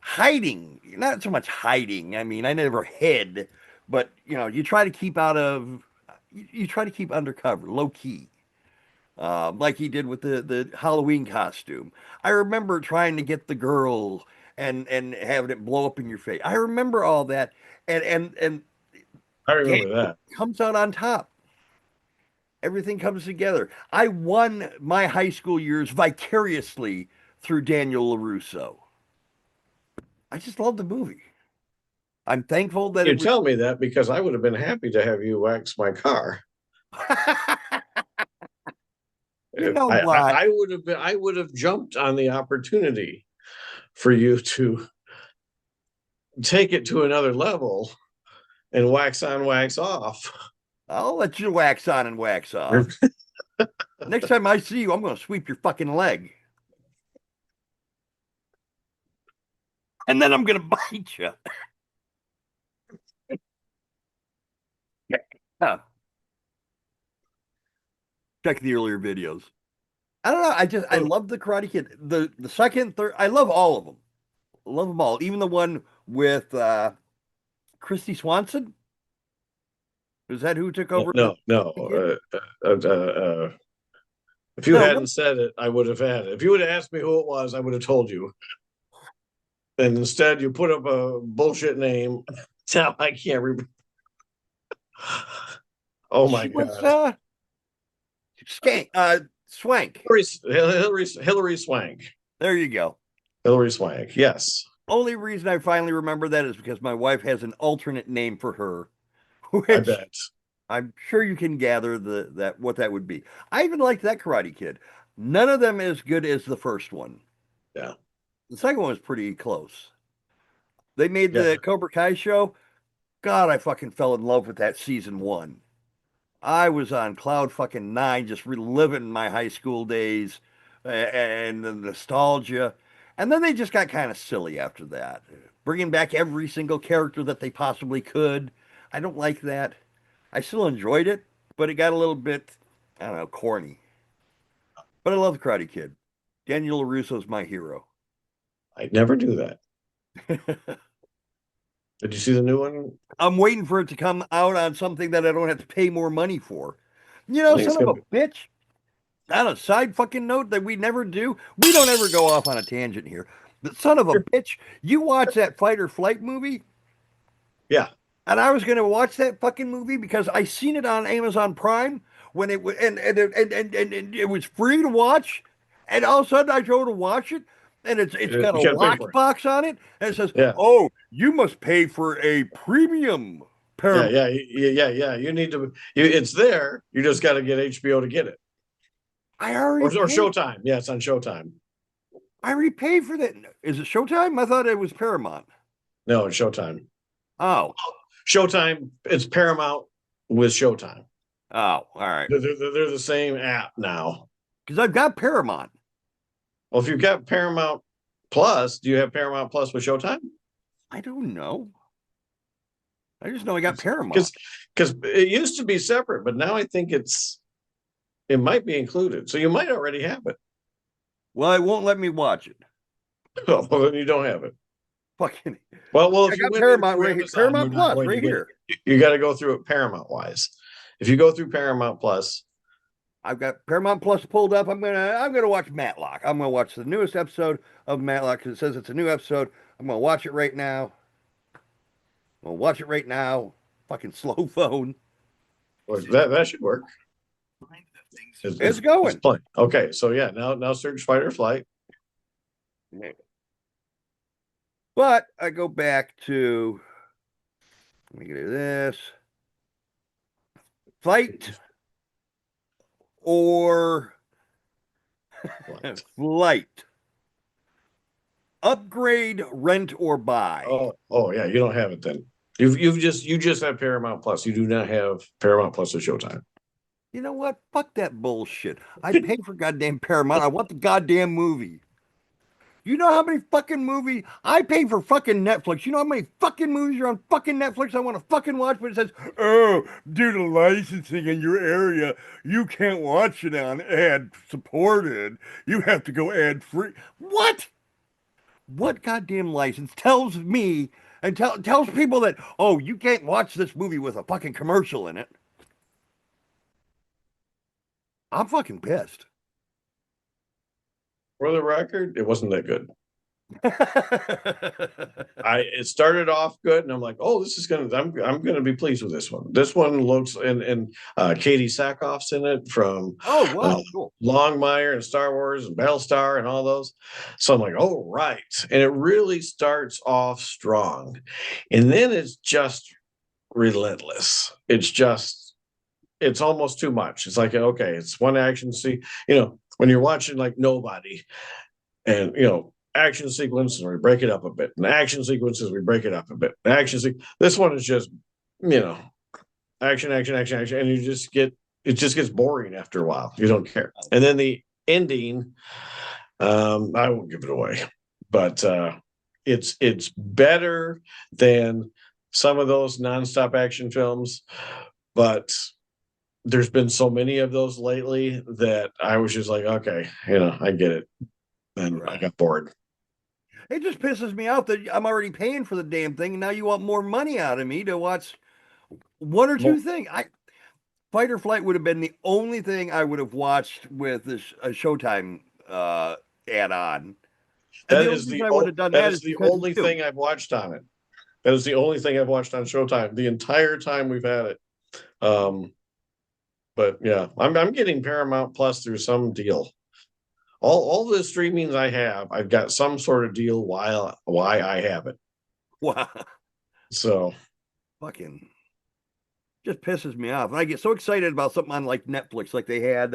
hiding, not so much hiding. I mean, I never hid, but you try to keep you try to keep undercover, low key, like he did with the Halloween costume. I remember trying to get the girl and having it blow up in your face. I remember all that, and I Daniel remember that. comes out on top. Everything comes together. I won my high school years vicariously through Daniel LaRusso. I just love the movie. I'm thankful that You it was. tell me that because I would have been happy to have you wax my car. You know I, I, what? I would have jumped on the opportunity for you to take it to another level and wax on, wax off. I'll let you wax on and wax off. Next time I see you, I'm going to sweep your fucking leg. And then I'm going to bite you. Yeah. Check the earlier videos. I don't know. I love the Karate Kid. The second, third, I love all of them. I love them all. Even the one with Christy Swanson. Is that who took over the No, no. Karate Kid? If you No, hadn't said it, I would have had it. If you would have asked me who it was, I would have told you. And instead, you put up a bullshit name. Now I can't remember. Oh my she was god, Swank. Hillary Swank. There you go. Hillary Swank. Yes, Only reason I finally remember that is because my wife has an alternate name for her, I which bet. I'm sure you can gather that what that would be. I even liked that Karate Kid. None of them as good as the first one. Yeah, The second one was pretty close. They made yeah. the Cobra Kai show. God, I fucking fell in love with that season one. I was on cloud fucking nine, just reliving my high school days and the nostalgia. And then they just got kind of silly after that, bringing back every single character that they possibly could. I don't like that. I still enjoyed it, but it got a little bit, I don't know, corny. But I love the Karate Kid. Daniel LaRusso's my hero. I'd never do that. Did you see the new one? I'm waiting for it to come out on something that I don't have to pay more money for. I think it's Son of gonna a be. bitch. On a side fucking note that we never do, we don't ever go off on a tangent here. But son of a bitch, you watch that Fight or Flight movie, Yeah, and I was going to watch that fucking movie because I seen it on Amazon Prime when it was and it was free to watch, and all of a sudden I go to watch it, and it's got a you can't pay for it. lockbox on it, and it says, Yeah, "Oh, you must pay for a premium yeah, Paramount." yeah. You need to. It's there. You just got to get HBO to get it, I already or paid. Showtime. Yeah, it's on Showtime. I already paid for that. Is it Showtime? I thought it was Paramount. No, it's Showtime. Oh, Showtime. It's Paramount. with Showtime. Oh, all right. They're the same app now. Because I've got Paramount. Well, if you've got Paramount Plus, do you have Paramount Plus with Showtime? I don't know. I just know I got Paramount. Because it used to be separate, but now I think it might be included. So you might already have it. Well, it won't let me watch it. Well, then you don't have it. Fucking. Well, I if you got went Paramount through right here. Amazon, Paramount you're not Plus going right to get here. it. You got to go through it Paramount wise. If you go through Paramount Plus, I've got Paramount Plus pulled up. I'm gonna watch Matlock. I'm gonna watch the newest episode of Matlock because it says it's a new episode. I'm gonna watch it right now. I'm gonna watch it right now. Fucking slow phone. well, that should work. It's going. It's playing. Okay, so yeah, now search Fight or Flight. But I go back to, let me get to this. Fight or flight. Upgrade, rent, or buy. Oh yeah, you don't have it then. You just have Paramount Plus. You do not have Paramount Plus or Showtime. You know what? Fuck that bullshit. I pay for goddamn Paramount. I want the goddamn movie. You know how many fucking movies I pay for fucking Netflix? You know how many fucking movies are on fucking Netflix I want to fucking watch, but it says, oh, due to licensing in your area, you can't watch it on ad supported. You have to go ad free. What? What goddamn license tells me and tells people that, oh, you can't watch this movie with a fucking commercial in it? I'm fucking pissed. For the record, it wasn't that good. It started off good, and I'm like, oh, this is I'm gonna be pleased with this one. This one looks and Katie Sackhoff's in it from Oh wow, cool. Longmire and Star Wars and Battlestar and all those. So I'm like, oh right, and it really starts off strong, and then it's just relentless. It's almost too much. It's like, okay, it's one action scene. When you're watching like Nobody, and action sequences, we break it up a bit. And action sequences, we break it up a bit. This one is just, action, and it just gets boring after a while. You don't care. And then the ending, I won't give it away, but it's better than some of those nonstop action films, but there's been so many of those lately that I was just like, okay, I get it. And I got bored. It just pisses me off that I'm already paying for the damn thing, and now you want more money out of me to watch one or two things. Fight or Flight would have been the only thing I would have watched with this Showtime add-on. That is the only thing I've watched on it. That is the only thing I've watched on Showtime the entire time we've had it. But yeah, I'm getting Paramount Plus through some deal. All the streamings I have, I've got some sort of deal why I have it. Wow. So fucking just pisses me off. And I get so excited about something on like Netflix, like they had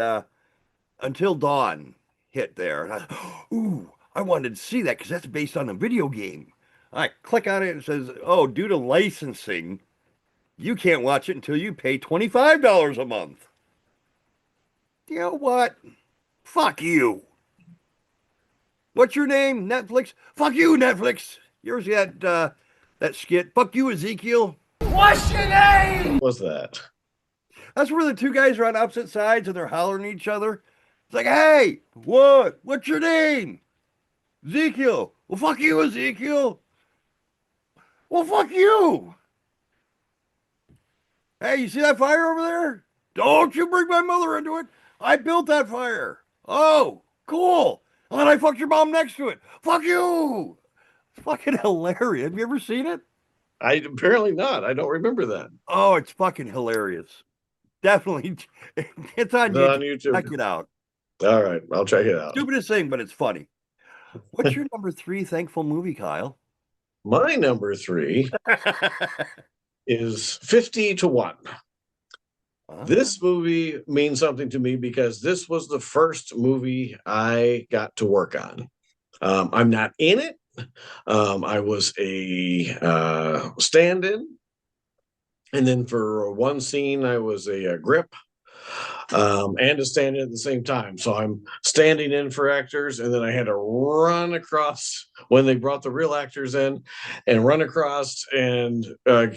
Until Dawn hit there. And I wanted to see that because that's based on a video game. I click on it and it says, oh, due to licensing, you can't watch it until you pay $25 a month. You know what? Fuck you. What's your name? Netflix? Fuck you, Netflix. You ever see that skit? Fuck you, Ezekiel. What's your name? What's that? That's where the two guys are on opposite sides and they're hollering at each other. It's like, hey, what? What's your name? Ezekiel. Well, fuck you, Ezekiel. Well, fuck you. Hey, you see that fire over there? Don't you bring my mother into it. I built that fire. Oh, cool. And then I fucked your mom next to it. Fuck you. It's fucking hilarious. Have you ever seen it? Apparently not. I don't remember that. Oh, it's fucking hilarious. Definitely. It's on YouTube. Check it out. All right. I'll check it out. Stupidest thing, but it's funny. What's your number 3 thankful movie, Kyle? My number 3 is 50 to 1. This movie means something to me because this was the first movie I got to work on. I'm not in it. I was a stand-in, And then for one scene, I was a grip and a stand-in at the same time. So I'm standing in for actors, and then I had to run across when they brought the real actors in, and run across and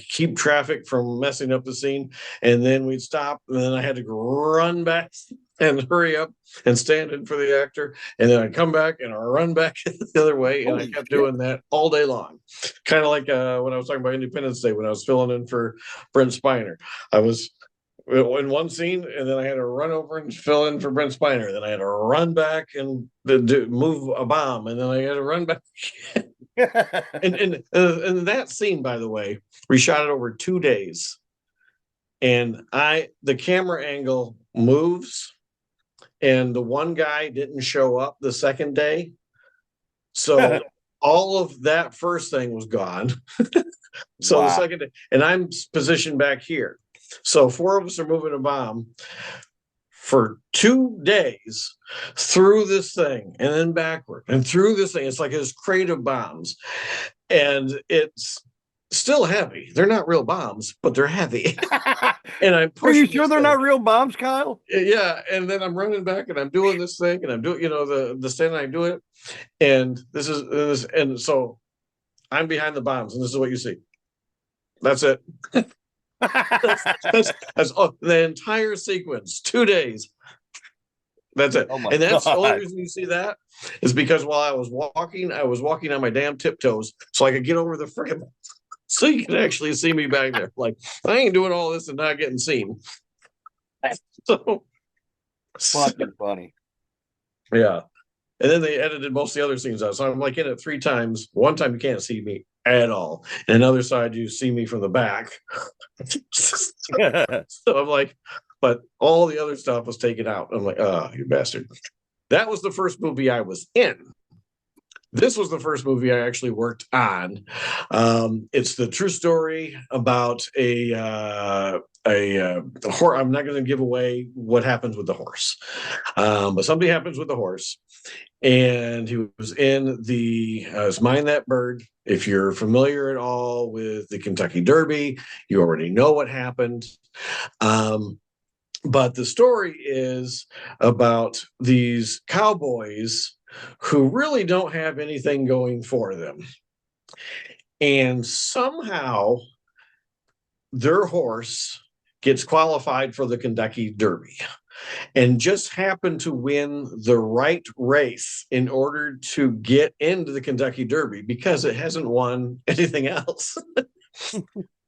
keep traffic from messing up the scene. And then we'd stop, and then I had to run back and hurry up and stand in for the actor, and then I'd come back and I run back the other way, and I Holy kept shit. doing that all day long. Kind of like when I was talking about Independence Day when I was filling in for Brent Spiner. I was in one scene, and then I had to run over and fill in for Brent Spiner. Then I had to run back and move a bomb, and then I had to run back. And that scene, by the way, we shot it over 2 days, and the camera angle moves, and the one guy didn't show up the second day, so all of that first thing was gone. So Wow. the second day, and I'm positioned back here. So four of us are moving a bomb for 2 days through this thing and then backward and through this thing. It's like this crate of bombs, and it's still heavy. They're not real bombs, but they're heavy. And I'm Are you pushing sure this they're thing. not real bombs, Kyle? Yeah, and then I'm running back and I'm doing this thing and I'm doing, the stand, I do it, and this is and so I'm behind the bombs, and this is what you see. That's it. That's the entire sequence, 2 days. That's it. Oh my And that's the only God. reason you see that is because while I was walking on my damn tiptoes so I could get over the freaking, so you can actually see me back there. Like, I ain't doing all this and not getting seen. So, Fucking funny. yeah. And then they edited most of the other scenes out. So I'm like in it 3 times. One time you can't see me at all. And another side you see me from the back. So I'm like, but all the other stuff was taken out. I'm like, oh, you bastard. That was the first movie I was in. This was the first movie I actually worked on. It's the true story about a horse. I'm not going to give away what happens with the horse, but something happens with the horse, and he was in the Mind That Bird. If you're familiar at all with the Kentucky Derby, you already know what happened. But the story is about these cowboys who really don't have anything going for them. And somehow their horse gets qualified for the Kentucky Derby and just happened to win the right race in order to get into the Kentucky Derby because it hasn't won anything else.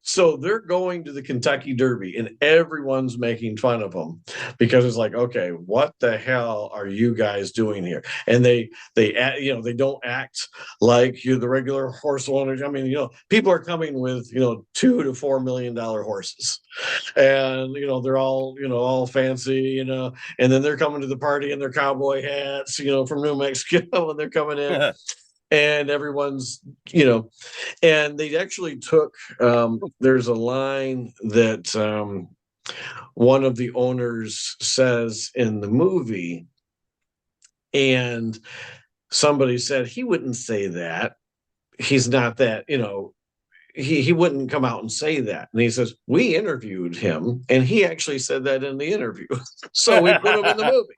So they're going to the Kentucky Derby, and everyone's making fun of them because it's like, okay, what the hell are you guys doing here? And they they don't act like you're the regular horse owners. I mean, people are coming with $2 to $4 million horses, and they're all fancy, and then they're coming to the party in their cowboy hats, from New Mexico, and they're coming in. And everyone's, and they actually took, there's a line that one of the owners says in the movie, and somebody said he wouldn't say that. He's not that, he wouldn't come out and say that. And he says, we interviewed him, and he actually said that in the interview. So we put him in the movie.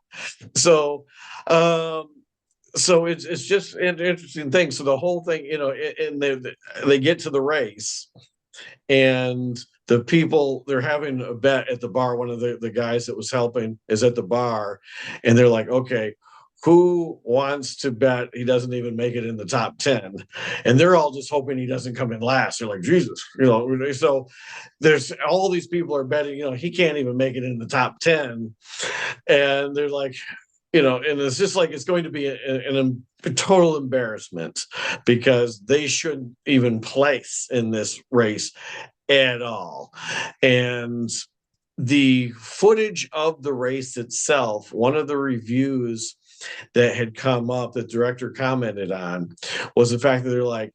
So it's just an interesting thing. So the whole thing, and they get to the race, and the people, they're having a bet at the bar. One of the guys that was helping is at the bar, and they're like, okay, who wants to bet he doesn't even make it in the top 10? And they're all just hoping he doesn't come in last. They're like, Jesus, so there's all these people are betting, he can't even make it in the top 10. And they're like, and it's just like it's going to be a total embarrassment because they shouldn't even place in this race at all. And the footage of the race itself, one of the reviews that had come up that the director commented on was the fact that they're like,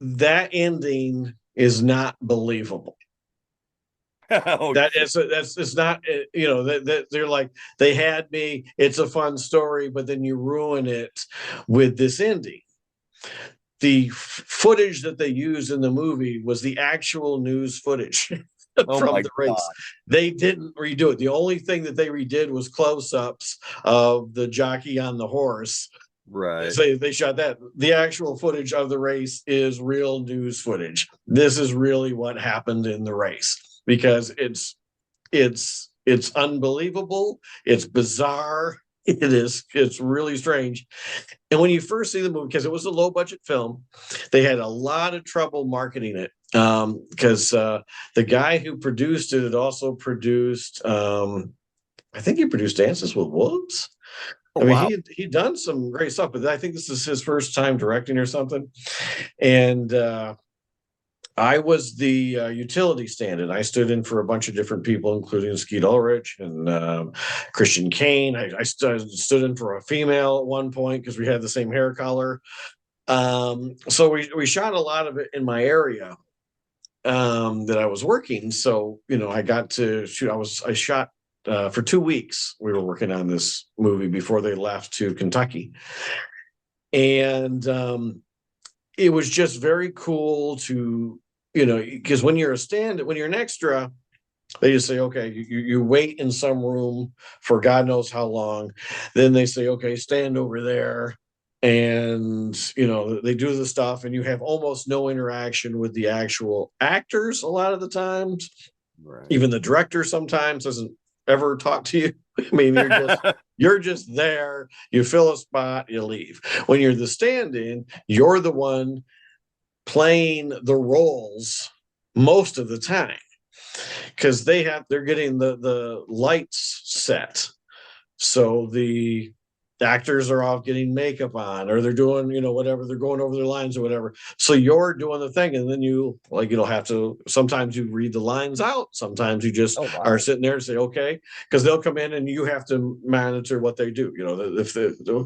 that ending is not believable. That's not, that they're like, they had me, it's a fun story, but then you ruin it with this ending. footage that they used in the movie was the actual news footage from the race. God. They didn't redo it. The only thing that they redid was close-ups of the jockey on the horse. Right. They shot that. The actual footage of the race is real news footage. This is really what happened in the race, because it's unbelievable. It's bizarre. It's really strange. And when you first see the movie, because it was a low budget film, they had a lot of trouble marketing it. Because the guy who produced it had also produced, I think he produced Dances with Wolves. Oh, I mean, wow. he'd done some great stuff, but I think this is his first time directing or something. And I was the utility stand-in. I stood in for a bunch of different people, including Skeet Ulrich and Christian Kane. I stood in for a female at one point because we had the same hair color. So we shot a lot of it in my area that I was working. So, I got to shoot. I shot for 2 weeks. We were working on this movie before they left to Kentucky. And it was just very cool to, because when you're an extra, they just say, okay, you wait in some room for God knows how long. Then they say, okay, stand over there. And, they do the stuff, and you have almost no interaction with the actual actors a lot of the times. Right. Even the director sometimes doesn't ever talk to you. I mean, you're just there, you fill a spot, you leave. When you're the stand-in, you're the one playing the roles most of the time, because they're getting the lights set. So the actors are off getting makeup on, or they're doing, whatever, they're going over their lines or whatever. So you're doing the thing, and then you have to, sometimes you read the lines out, sometimes you just are sitting there and say, okay, because they'll come in and you have to monitor what they do.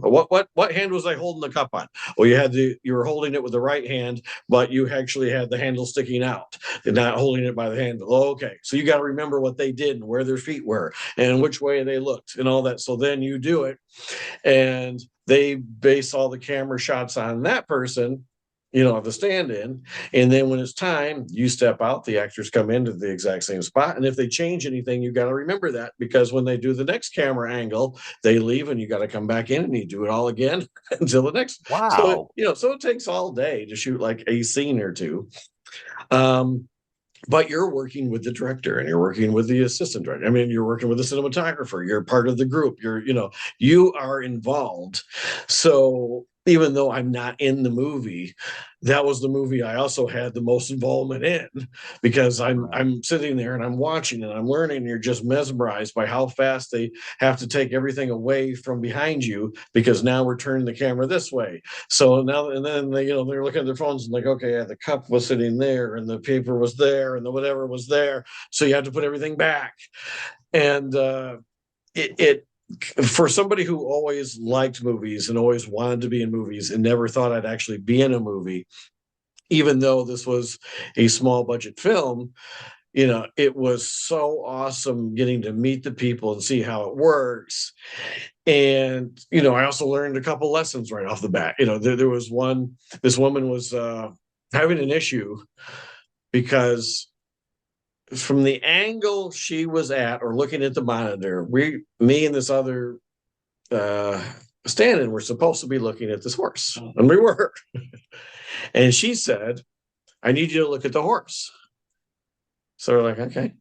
What hand was I holding the cup on? Well, you were holding it with the right hand, but you actually had the handle sticking out. They're not holding it by the handle. Oh, okay. So you got to remember what they did and where their feet were and which way they looked and all that. So then you do it. And they base all the camera shots on that person, the stand-in. And then when it's time, you step out, the actors come into the exact same spot. And if they change anything, you got to remember that, because when they do the next camera angle, they leave and you got to come back in and you do it all again until the next. Wow. So it takes all day to shoot like a scene or two. But you're working with the director and you're working with the assistant director. I mean, you're working with the cinematographer. You're part of the group. You are involved. So even though I'm not in the movie, that was the movie I also had the most involvement in, because I'm sitting there and I'm watching and I'm learning. And you're just mesmerized by how fast they have to take everything away from behind you, because now we're turning the camera this way. So now, and then they, they're looking at their phones and like, okay, yeah, the cup was sitting there and the paper was there and the whatever was there. So you have to put everything back. And it for somebody who always liked movies and always wanted to be in movies and never thought I'd actually be in a movie, even though this was a small budget film, it was so awesome getting to meet the people and see how it works. And, I also learned a couple lessons right off the bat. There was one, this woman was having an issue because from the angle she was at or looking at the monitor, me and this other stand-in were supposed to be looking at this horse, and we were. And she said, I need you to look at the horse. So we're like, okay.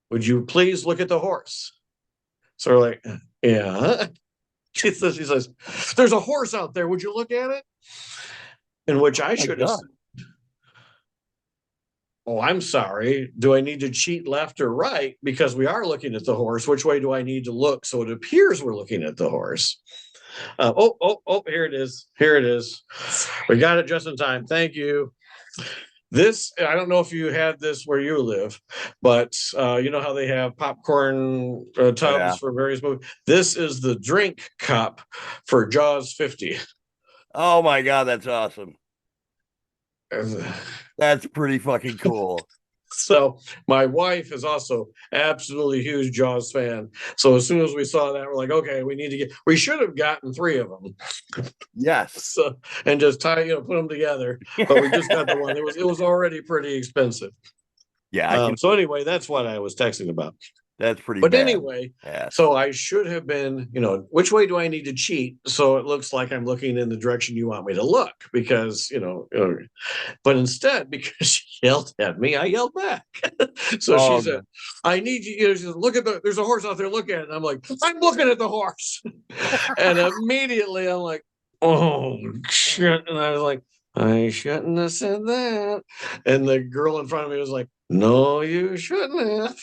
Would you please look at the horse? So we're like, yeah. She says, there's a horse out there. Would you look at it? In which I should have said, oh, I'm sorry. Do I need to cheat left or right? Because we are looking at the horse. Which way do I need to look so it appears we're looking at the horse? Here it is. Here it is. We got it just in time. Thank you. This, I don't know if you had this where you live, but you know how they have popcorn tubs for various movies? This is the drink cup for Jaws 50. Oh my God, that's awesome. That's pretty fucking cool. So my wife is also absolutely huge Jaws fan. So as soon as we saw that, we're like, okay, we should have gotten 3 of them. Yes. So, and just put them together. But we just got the one. It was already pretty expensive. Yeah. So anyway, that's what I was texting about. That's pretty But bad. anyway, Yeah. so I should have been, which way do I need to cheat so it looks like I'm looking in the direction you want me to look? Because, but instead, because she yelled at me, I yelled back. So she said, I need you, she said, look at there's a horse out there, look at it. And I'm like, I'm looking at the horse. And immediately I'm like, oh, shit. And I was like, I shouldn't have said that. And the girl in front of me was like, no, you shouldn't have.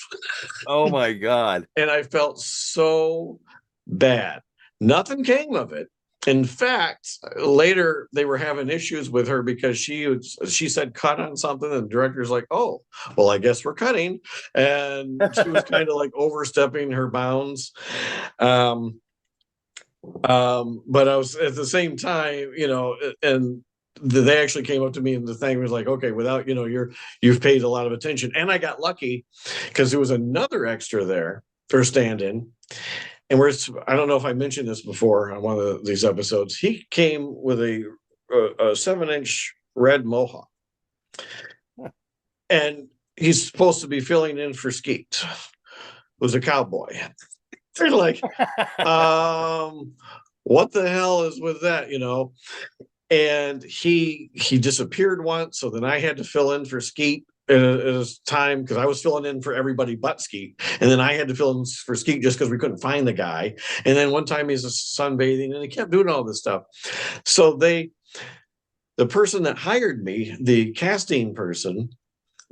Oh my God. And I felt so bad. Nothing came of it. In fact, later they were having issues with her because she said cut on something, and the director's like, oh, well, I guess we're cutting. And she was kind of like overstepping her bounds. But I was at the same time, and they actually came up to me and the thing was like, okay, without, you've paid a lot of attention. And I got lucky because there was another extra there or stand-in. And I don't know if I mentioned this before on one of these episodes. He came with a 7-inch red mohawk. And he's supposed to be filling in for Skeet, who's a cowboy. They're like, what the hell is with that, And he disappeared once, so then I had to fill in for Skeet at his time because I was filling in for everybody but Skeet, and then I had to fill in for Skeet just because we couldn't find the guy. And then one time he's sunbathing, and he kept doing all this stuff. So the person that hired me, the casting person,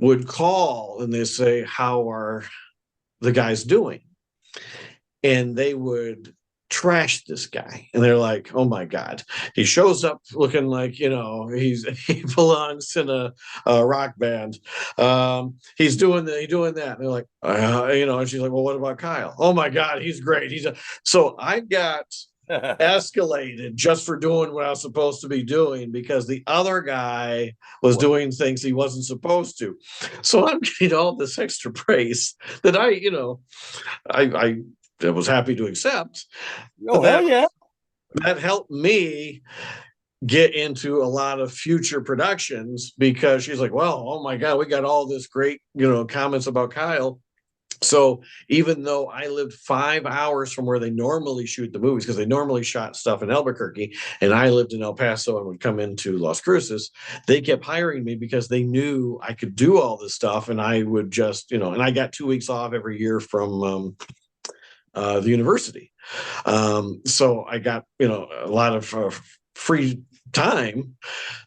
would call and they say, "How are the guys doing?" And they would trash this guy, and they're like, oh my God, he shows up looking like he belongs in a rock band. He's doing that, and they're like, and she's like, well, what about Kyle? Oh my God, he's great. So I got escalated just for doing what I was supposed to be doing because the other guy was doing things he wasn't supposed to. So I'm getting all this extra praise that I was happy to accept. Oh, hell yeah. That helped me get into a lot of future productions because she's like, well, oh my God, we got all this great, comments about Kyle. So even though I lived 5 hours from where they normally shoot the movies, because they normally shot stuff in Albuquerque, and I lived in El Paso and would come into Las Cruces, they kept hiring me because they knew I could do all this stuff. And I would just, and I got 2 weeks off every year from the university. So I got, a lot of free time.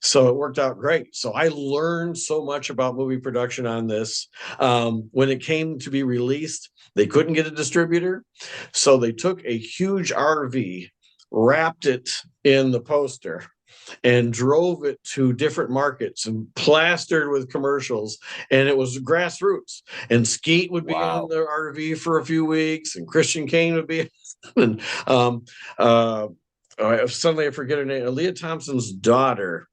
So it worked out great. So I learned so much about movie production on this. When it came to be released, they couldn't get a distributor. So they took a huge RV, wrapped it in the poster, and drove it to different markets and plastered with commercials. And it was grassroots. And Skeet would be in the RV for a few weeks, and Christian Kane would be. And suddenly I forget her name. Leah Thompson's daughter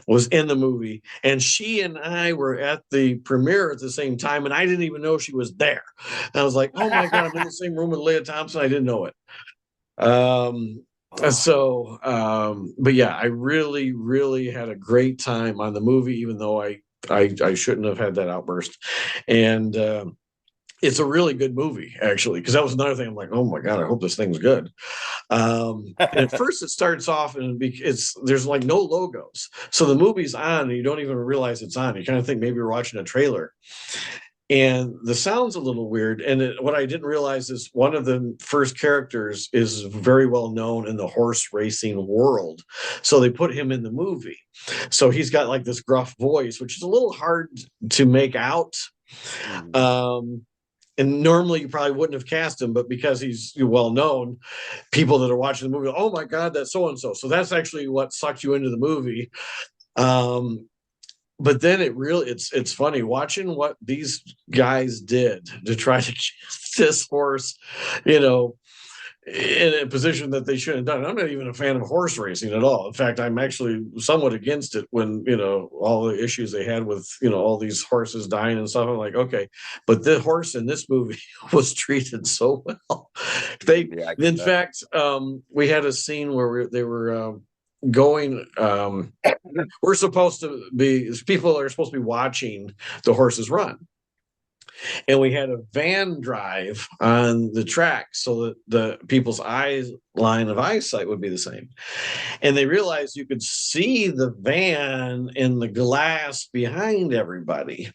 was in the movie, and she and I were at the premiere at the same time, and I didn't even know she was there. And I was like, oh my God, I'm in the same room with Leah Thompson. I didn't know it. But yeah, I really, really had a great time on the movie, even though I shouldn't have had that outburst. And it's a really good movie, actually, because that was another thing. I'm like, oh my God, I hope this thing's good. And at first it starts off and there's like no logos. So the movie's on and you don't even realize it's on. You kind of think maybe you're watching a trailer. And the sound's a little weird. And what I didn't realize is one of the first characters is very well known in the horse racing world. So they put him in the movie. So he's got like this gruff voice, which is a little hard to make out. And normally you probably wouldn't have cast him, but because he's well known, people that are watching the movie, oh my God, that's so-and-so. So that's actually what sucked you into the movie. But then it's funny watching what these guys did to try to get this horse, in a position that they shouldn't have done. I'm not even a fan of horse racing at all. In fact, I'm actually somewhat against it when, all the issues they had with, all these horses dying and stuff. I'm like, okay, but the horse in this movie was treated so well. In fact, we had a scene where they were going, we're supposed to be, people are supposed to be watching the horses run. And we had a van drive on the track so that the people's line of eyesight would be the same. And they realized you could see the van in the glass behind everybody.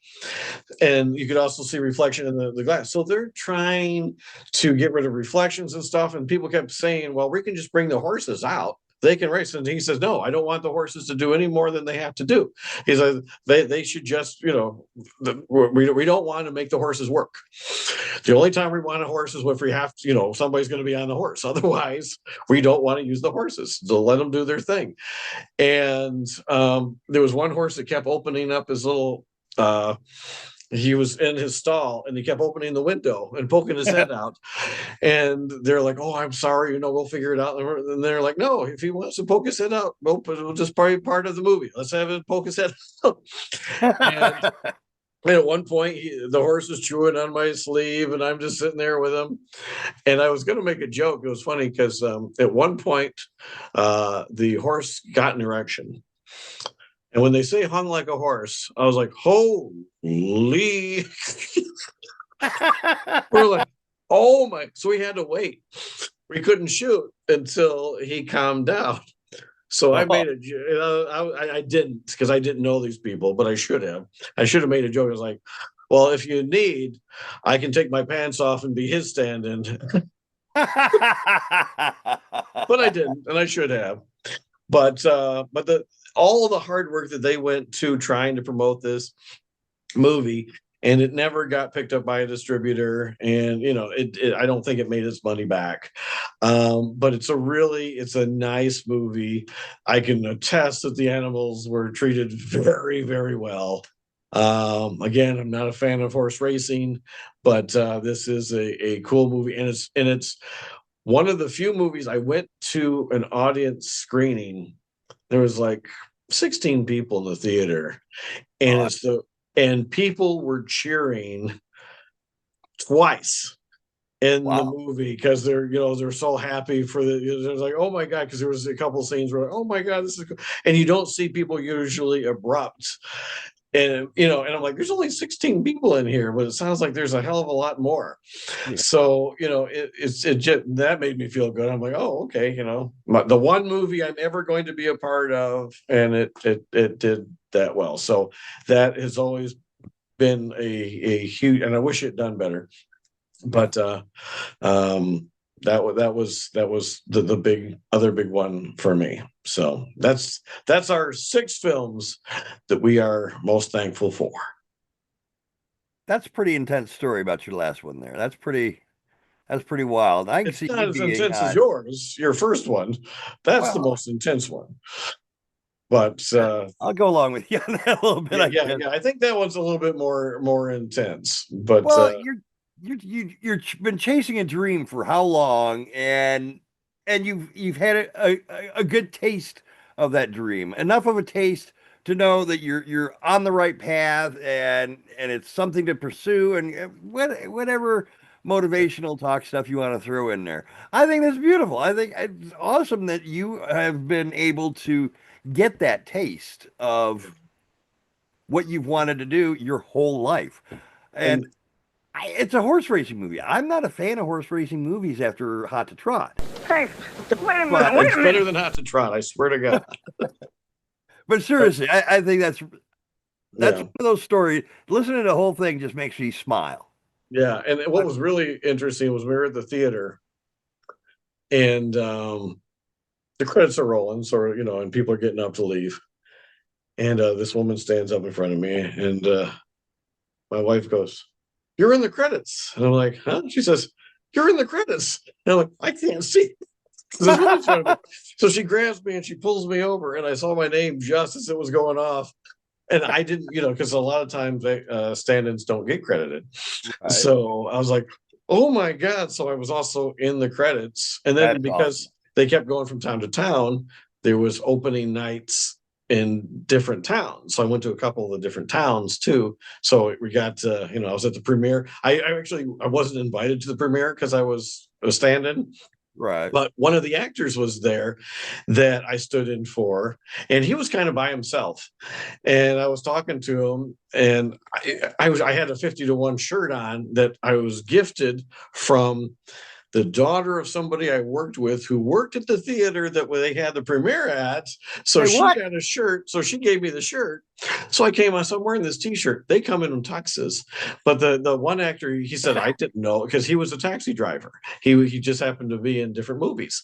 And you could also see reflection in the glass. So they're trying to get rid of reflections and stuff. And people kept saying, well, we can just bring the horses out. They can race. And he says, no, I don't want the horses to do any more than they have to do. He says they should just, we don't want to make the horses work. The only time we want a horse is if we have to, somebody's going to be on the horse. Otherwise, we don't want to use the horses. So let them do their thing. And there was one horse that kept opening up his little, he was in his stall and he kept opening the window and poking his head out. And they're like, oh, I'm sorry, we'll figure it out. And they're like, no, if he wants to poke his head out, it'll just be part of the movie. Let's have him poke his head out. And at one point, the horse was chewing on my sleeve and I'm just sitting there with him. And I was going to make a joke. It was funny because at one point, the horse got an erection. And when they say hung like a horse, I was like, holy. We're like, oh my. So we had to wait. We couldn't shoot until he calmed down. So I made I didn't, because I didn't know these people, but I should have. I should have made a joke. I was like, well, if you need, I can take my pants off and be his stand-in. But I didn't, and I should have. But all of the hard work that they went to trying to promote this movie, and it never got picked up by a distributor, and I don't think it made its money back. But it's a nice movie. I can attest that the animals were treated very, very well. Again, I'm not a fan of horse racing, but this is a cool movie, and it's one of the few movies I went to an audience screening. There was like 16 people in the theater, and and people were cheering twice in the movie because they're so happy for they're like, oh my God, because there was a couple scenes where, oh my God, this is cool. And you don't see people usually abrupt. And and I'm like, there's only 16 people in here, but it sounds like there's a hell of a lot more. Yeah. So it just, that made me feel good. I'm like, oh, okay, the one movie I'm ever going to be a part of, and it did that well. So that has always been a huge, and I wish it had done better. But that was the other big one for me. So that's our 6 films that we are most thankful for. That's a pretty intense story about your last one there. That's pretty wild. I can it's see not as intense as yours, your first one. That's the most intense one. But I'll go along with you on that a little bit. Yeah. I think that one's a little bit more intense. But you've been chasing a dream for how long, and you've had a good taste of that dream, enough of a taste to know that you're on the right path, and it's something to pursue, and whatever motivational talk stuff you want to throw in there. I think that's beautiful. I think it's awesome that you have been able to get that taste of what you've wanted to do your whole life. And it's a horse racing movie. I'm not a fan of horse racing movies after Hot to Trot. Hey, wait a minute. It's better than Hot to Trot, I swear to God. But seriously, I think that's one of those stories. Listening to the whole thing just makes me smile. Yeah, and what was really interesting was we were at the theater, and the credits are rolling, so and people are getting up to leave, and this woman stands up in front of me, and my wife goes, "You're in the credits," and I'm like, "Huh?" She says, "You're in the credits," and I'm like, "I can't see." So she grabs me and she pulls me over, and I saw my name just as it was going off. And I didn't, because a lot of times stand-ins don't get credited. Right. So I was like, oh my God. So I was also in the credits. And then That's because awesome. they kept going from town to town, there was opening nights in different towns. So I went to a couple of the different towns too. So we got to, I was at the premiere. I wasn't invited to the premiere because I was stand-in. Right. But one of the actors was there that I stood in for, and he was kind of by himself. And I was talking to him, and I had a 50-1 shirt on that I was gifted from the daughter of somebody I worked with who worked at the theater that where they had the premiere at. So Say she what? got a shirt. So she gave me the shirt. So I came on, so I'm wearing this t-shirt. They come in tuxes. But the one actor, he said, I didn't know because he was a taxi driver. He just happened to be in different movies.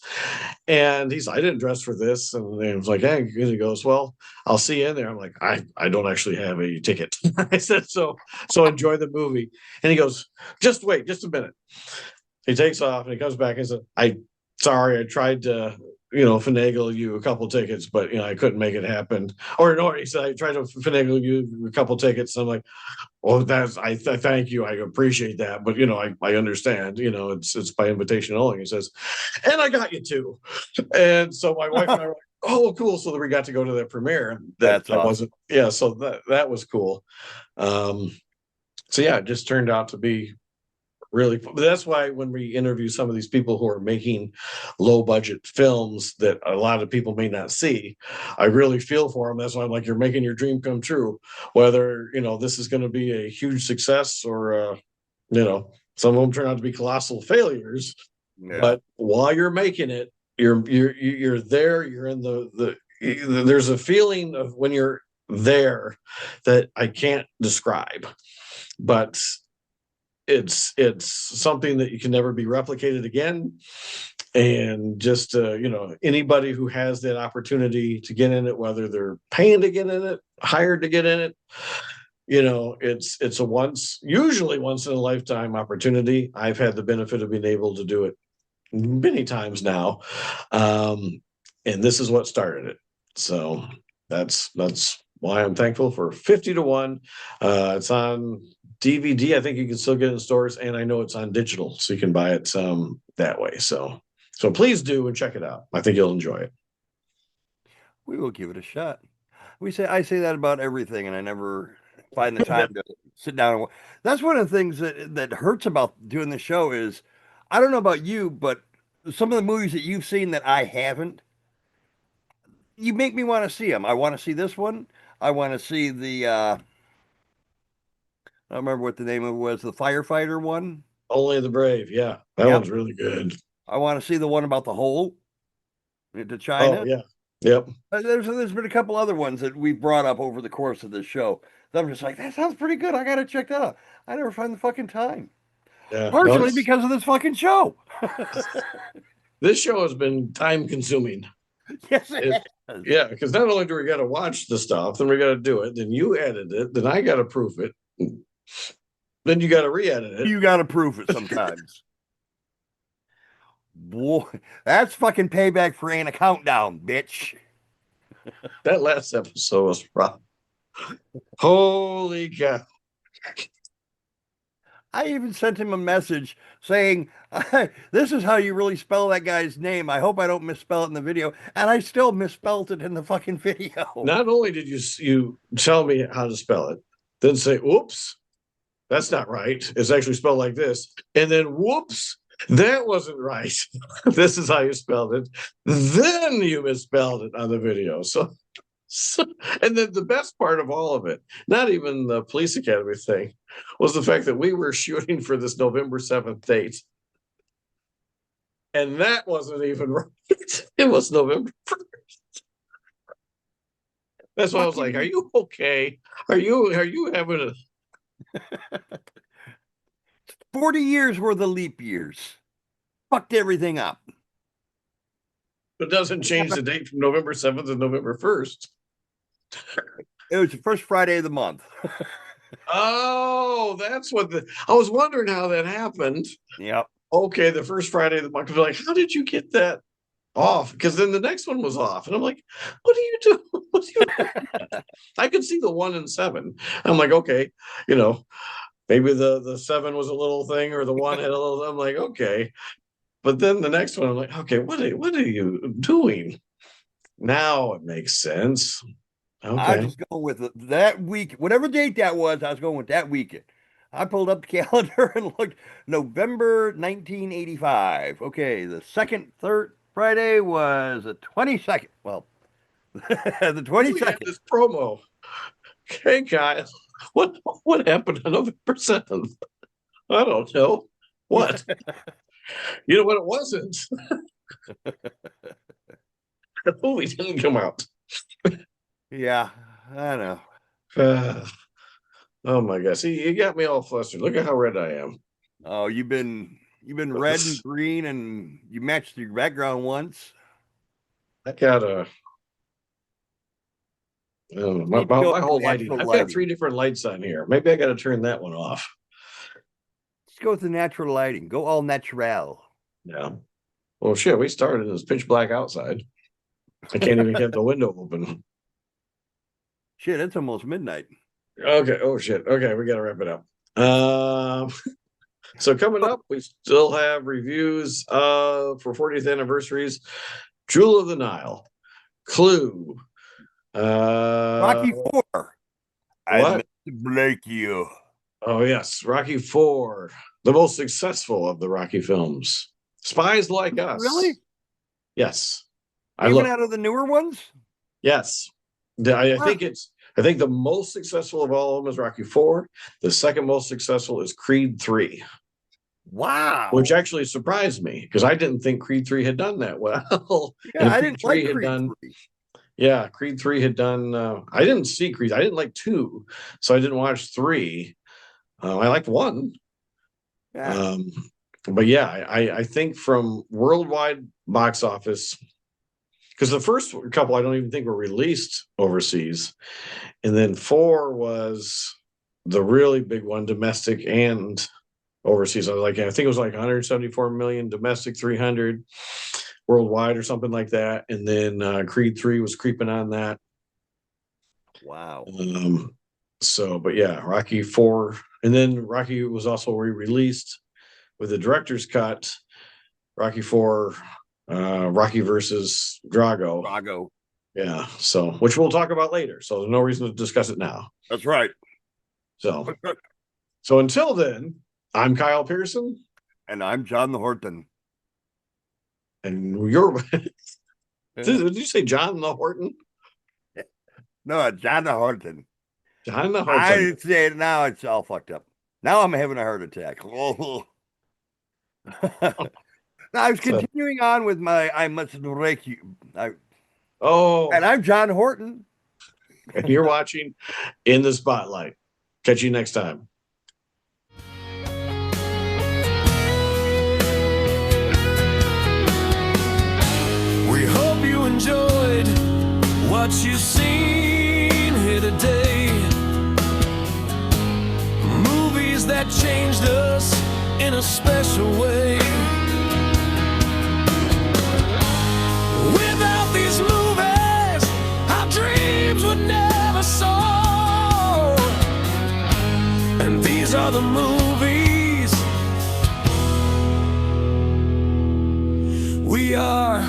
And he's, I didn't dress for this. And he was like, hey, and he goes, well, I'll see you in there. I'm like, I don't actually have a ticket. I said, so enjoy the movie. And he goes, just wait, just a minute. He takes off and he comes back and says, I tried to, finagle you a couple tickets, but I couldn't make it happen. Or no, he said, I tried to finagle you a couple tickets. And I'm like, well, I thank you. I appreciate that. But I understand, it's by invitation only. He says, and I got you too. And so my wife and I were like, oh, cool. So that we got to go to that premiere. That's I awesome. wasn't, yeah. So that was cool. So yeah, it just turned out to be really fun. But that's why when we interview some of these people who are making low budget films that a lot of people may not see, I really feel for them. That's why I'm like, you're making your dream come true, whether this is going to be a huge success or some of them turn out to be colossal failures. Yeah. But while you're making it, you're there, you're in there's a feeling of when you're there that I can't describe, but it's something that you can never be replicated again. And just anybody who has that opportunity to get in it, whether they're paying to get in it, hired to get in it, it's usually once in a lifetime opportunity. I've had the benefit of being able to do it many times now, and this is what started it. So that's why I'm thankful for 50-1. It's on DVD. I think you can still get it in stores, and I know it's on digital, so you can buy it that way. So please do and check it out. I think you'll enjoy it. We will give it a shot. I say that about everything, and I never find the time to sit down. That's one of the things that hurts about doing the show is, I don't know about you, but some of the movies that you've seen that I haven't, you make me want to see them. I want to see this one. I want to see I don't remember what the name of it was, the firefighter one. Only the Brave. Yeah, that one's really good. I want to see the one about the hole into China. Oh, yeah. Yep. There's been a couple other ones that we've brought up over the course of this show. That I'm just like, that sounds pretty good. I got to check that out. I never find the fucking time. Yeah. Partially because of this fucking show. This show has been time consuming. Yes, it has. Yeah, because not only do we got to watch the stuff, then we got to do it, then you edit it, then I got to proof it, then you got to re-edit it. You got to proof it sometimes. Boy, that's fucking payback for ain't a countdown, bitch. That last episode was rough. Holy cow. I even sent him a message saying, this is how you really spell that guy's name. I hope I don't misspell it in the video. And I still misspelled it in the fucking video. Not only did you tell me how to spell it, then say, oops, that's not right. It's actually spelled like this. And then, whoops, that wasn't right. This is how you spelled it. Then you misspelled it on the video. So, and then the best part of all of it, not even the police academy thing, was the fact that we were shooting for this November 7th date. And that wasn't even right. It was November 1st. That's why I was like, are you okay? Are you having a 40 years worth of leap years? Fucked everything up. It doesn't change the date from November 7th to November 1st. It was the first Friday of the month. Oh, that's what I was wondering how that happened. Yep. Okay, the first Friday of the month. Like, how did you get that off? Because then the next one was off. And I'm like, what are you doing? What are you doing? I could see the 1 and 7. I'm like, okay, Maybe the 7 was a little thing, or the 1 had a little. I'm like, okay. But then the next one, I'm like, okay, what are you doing? Now it makes sense. I Okay. was just going with that week, whatever date that was. I was going with that weekend. I pulled up the calendar and looked. November 1985. Okay, the third Friday was the 22nd. Well, the We had 22nd. this promo. Hey guys, what happened on November 7th? I don't know. What? You know what? It wasn't. The movie didn't come out. Yeah, I know. Oh my gosh. See, you got me all flustered. Look at how red I am. Oh, you've been red and green, and you matched your background once. I got a my Need to go my with whole lighting. natural I've got lighting. 3 different lights on here. Maybe I got to turn that one off. Let's go with the natural lighting. Go all natural. Yeah. Well, shit, we started. It's pitch black outside. I can't even get the window open. Shit, it's almost midnight. Okay. Oh shit. Okay, we got to wrap it up. So coming up, we still have reviews for 40th anniversaries. Jewel of the Nile, Clue, Rocky Four. I what? meant to break you. Oh yes, Rocky IV, the most successful of the Rocky films. Spies Like Us. Really? Yes. Even out of the newer ones? Yes. I think the most successful of all of them is Rocky IV. The second most successful is Creed 3. Wow. Which actually surprised me because I didn't think Creed 3 had done that well. Yeah, I didn't like Creed 3. Yeah, Creed 3 had done. I didn't see Creed. I didn't like 2, so I didn't watch 3. I liked 1. Yeah. But yeah, I think from worldwide box office, because the first couple I don't even think were released overseas, and then 4 was the really big one, domestic and overseas. I think it was like 174 million domestic, 300 worldwide or something like that. And then Creed 3 was creeping on that. Wow. But yeah, Rocky 4. And then Rocky was also re-released with the director's cut, Rocky 4, Rocky versus Drago. Drago. Yeah. So, which we'll talk about later. So there's no reason to discuss it now. That's right. So until then, I'm Kyle Pierson. And I'm John Horton. And you're did you say John the Horton? No, John Horton. John the Horton. I say it now, it's all fucked up. Now I'm having a heart attack. Now, I was continuing on with my I must break you. And I'm John Horton. And you're watching In the Spotlight. Catch you next time. We hope you enjoyed what you've seen here today. Movies that changed us in a special way. Without these movies, our dreams would never soar. And these are the movies we are.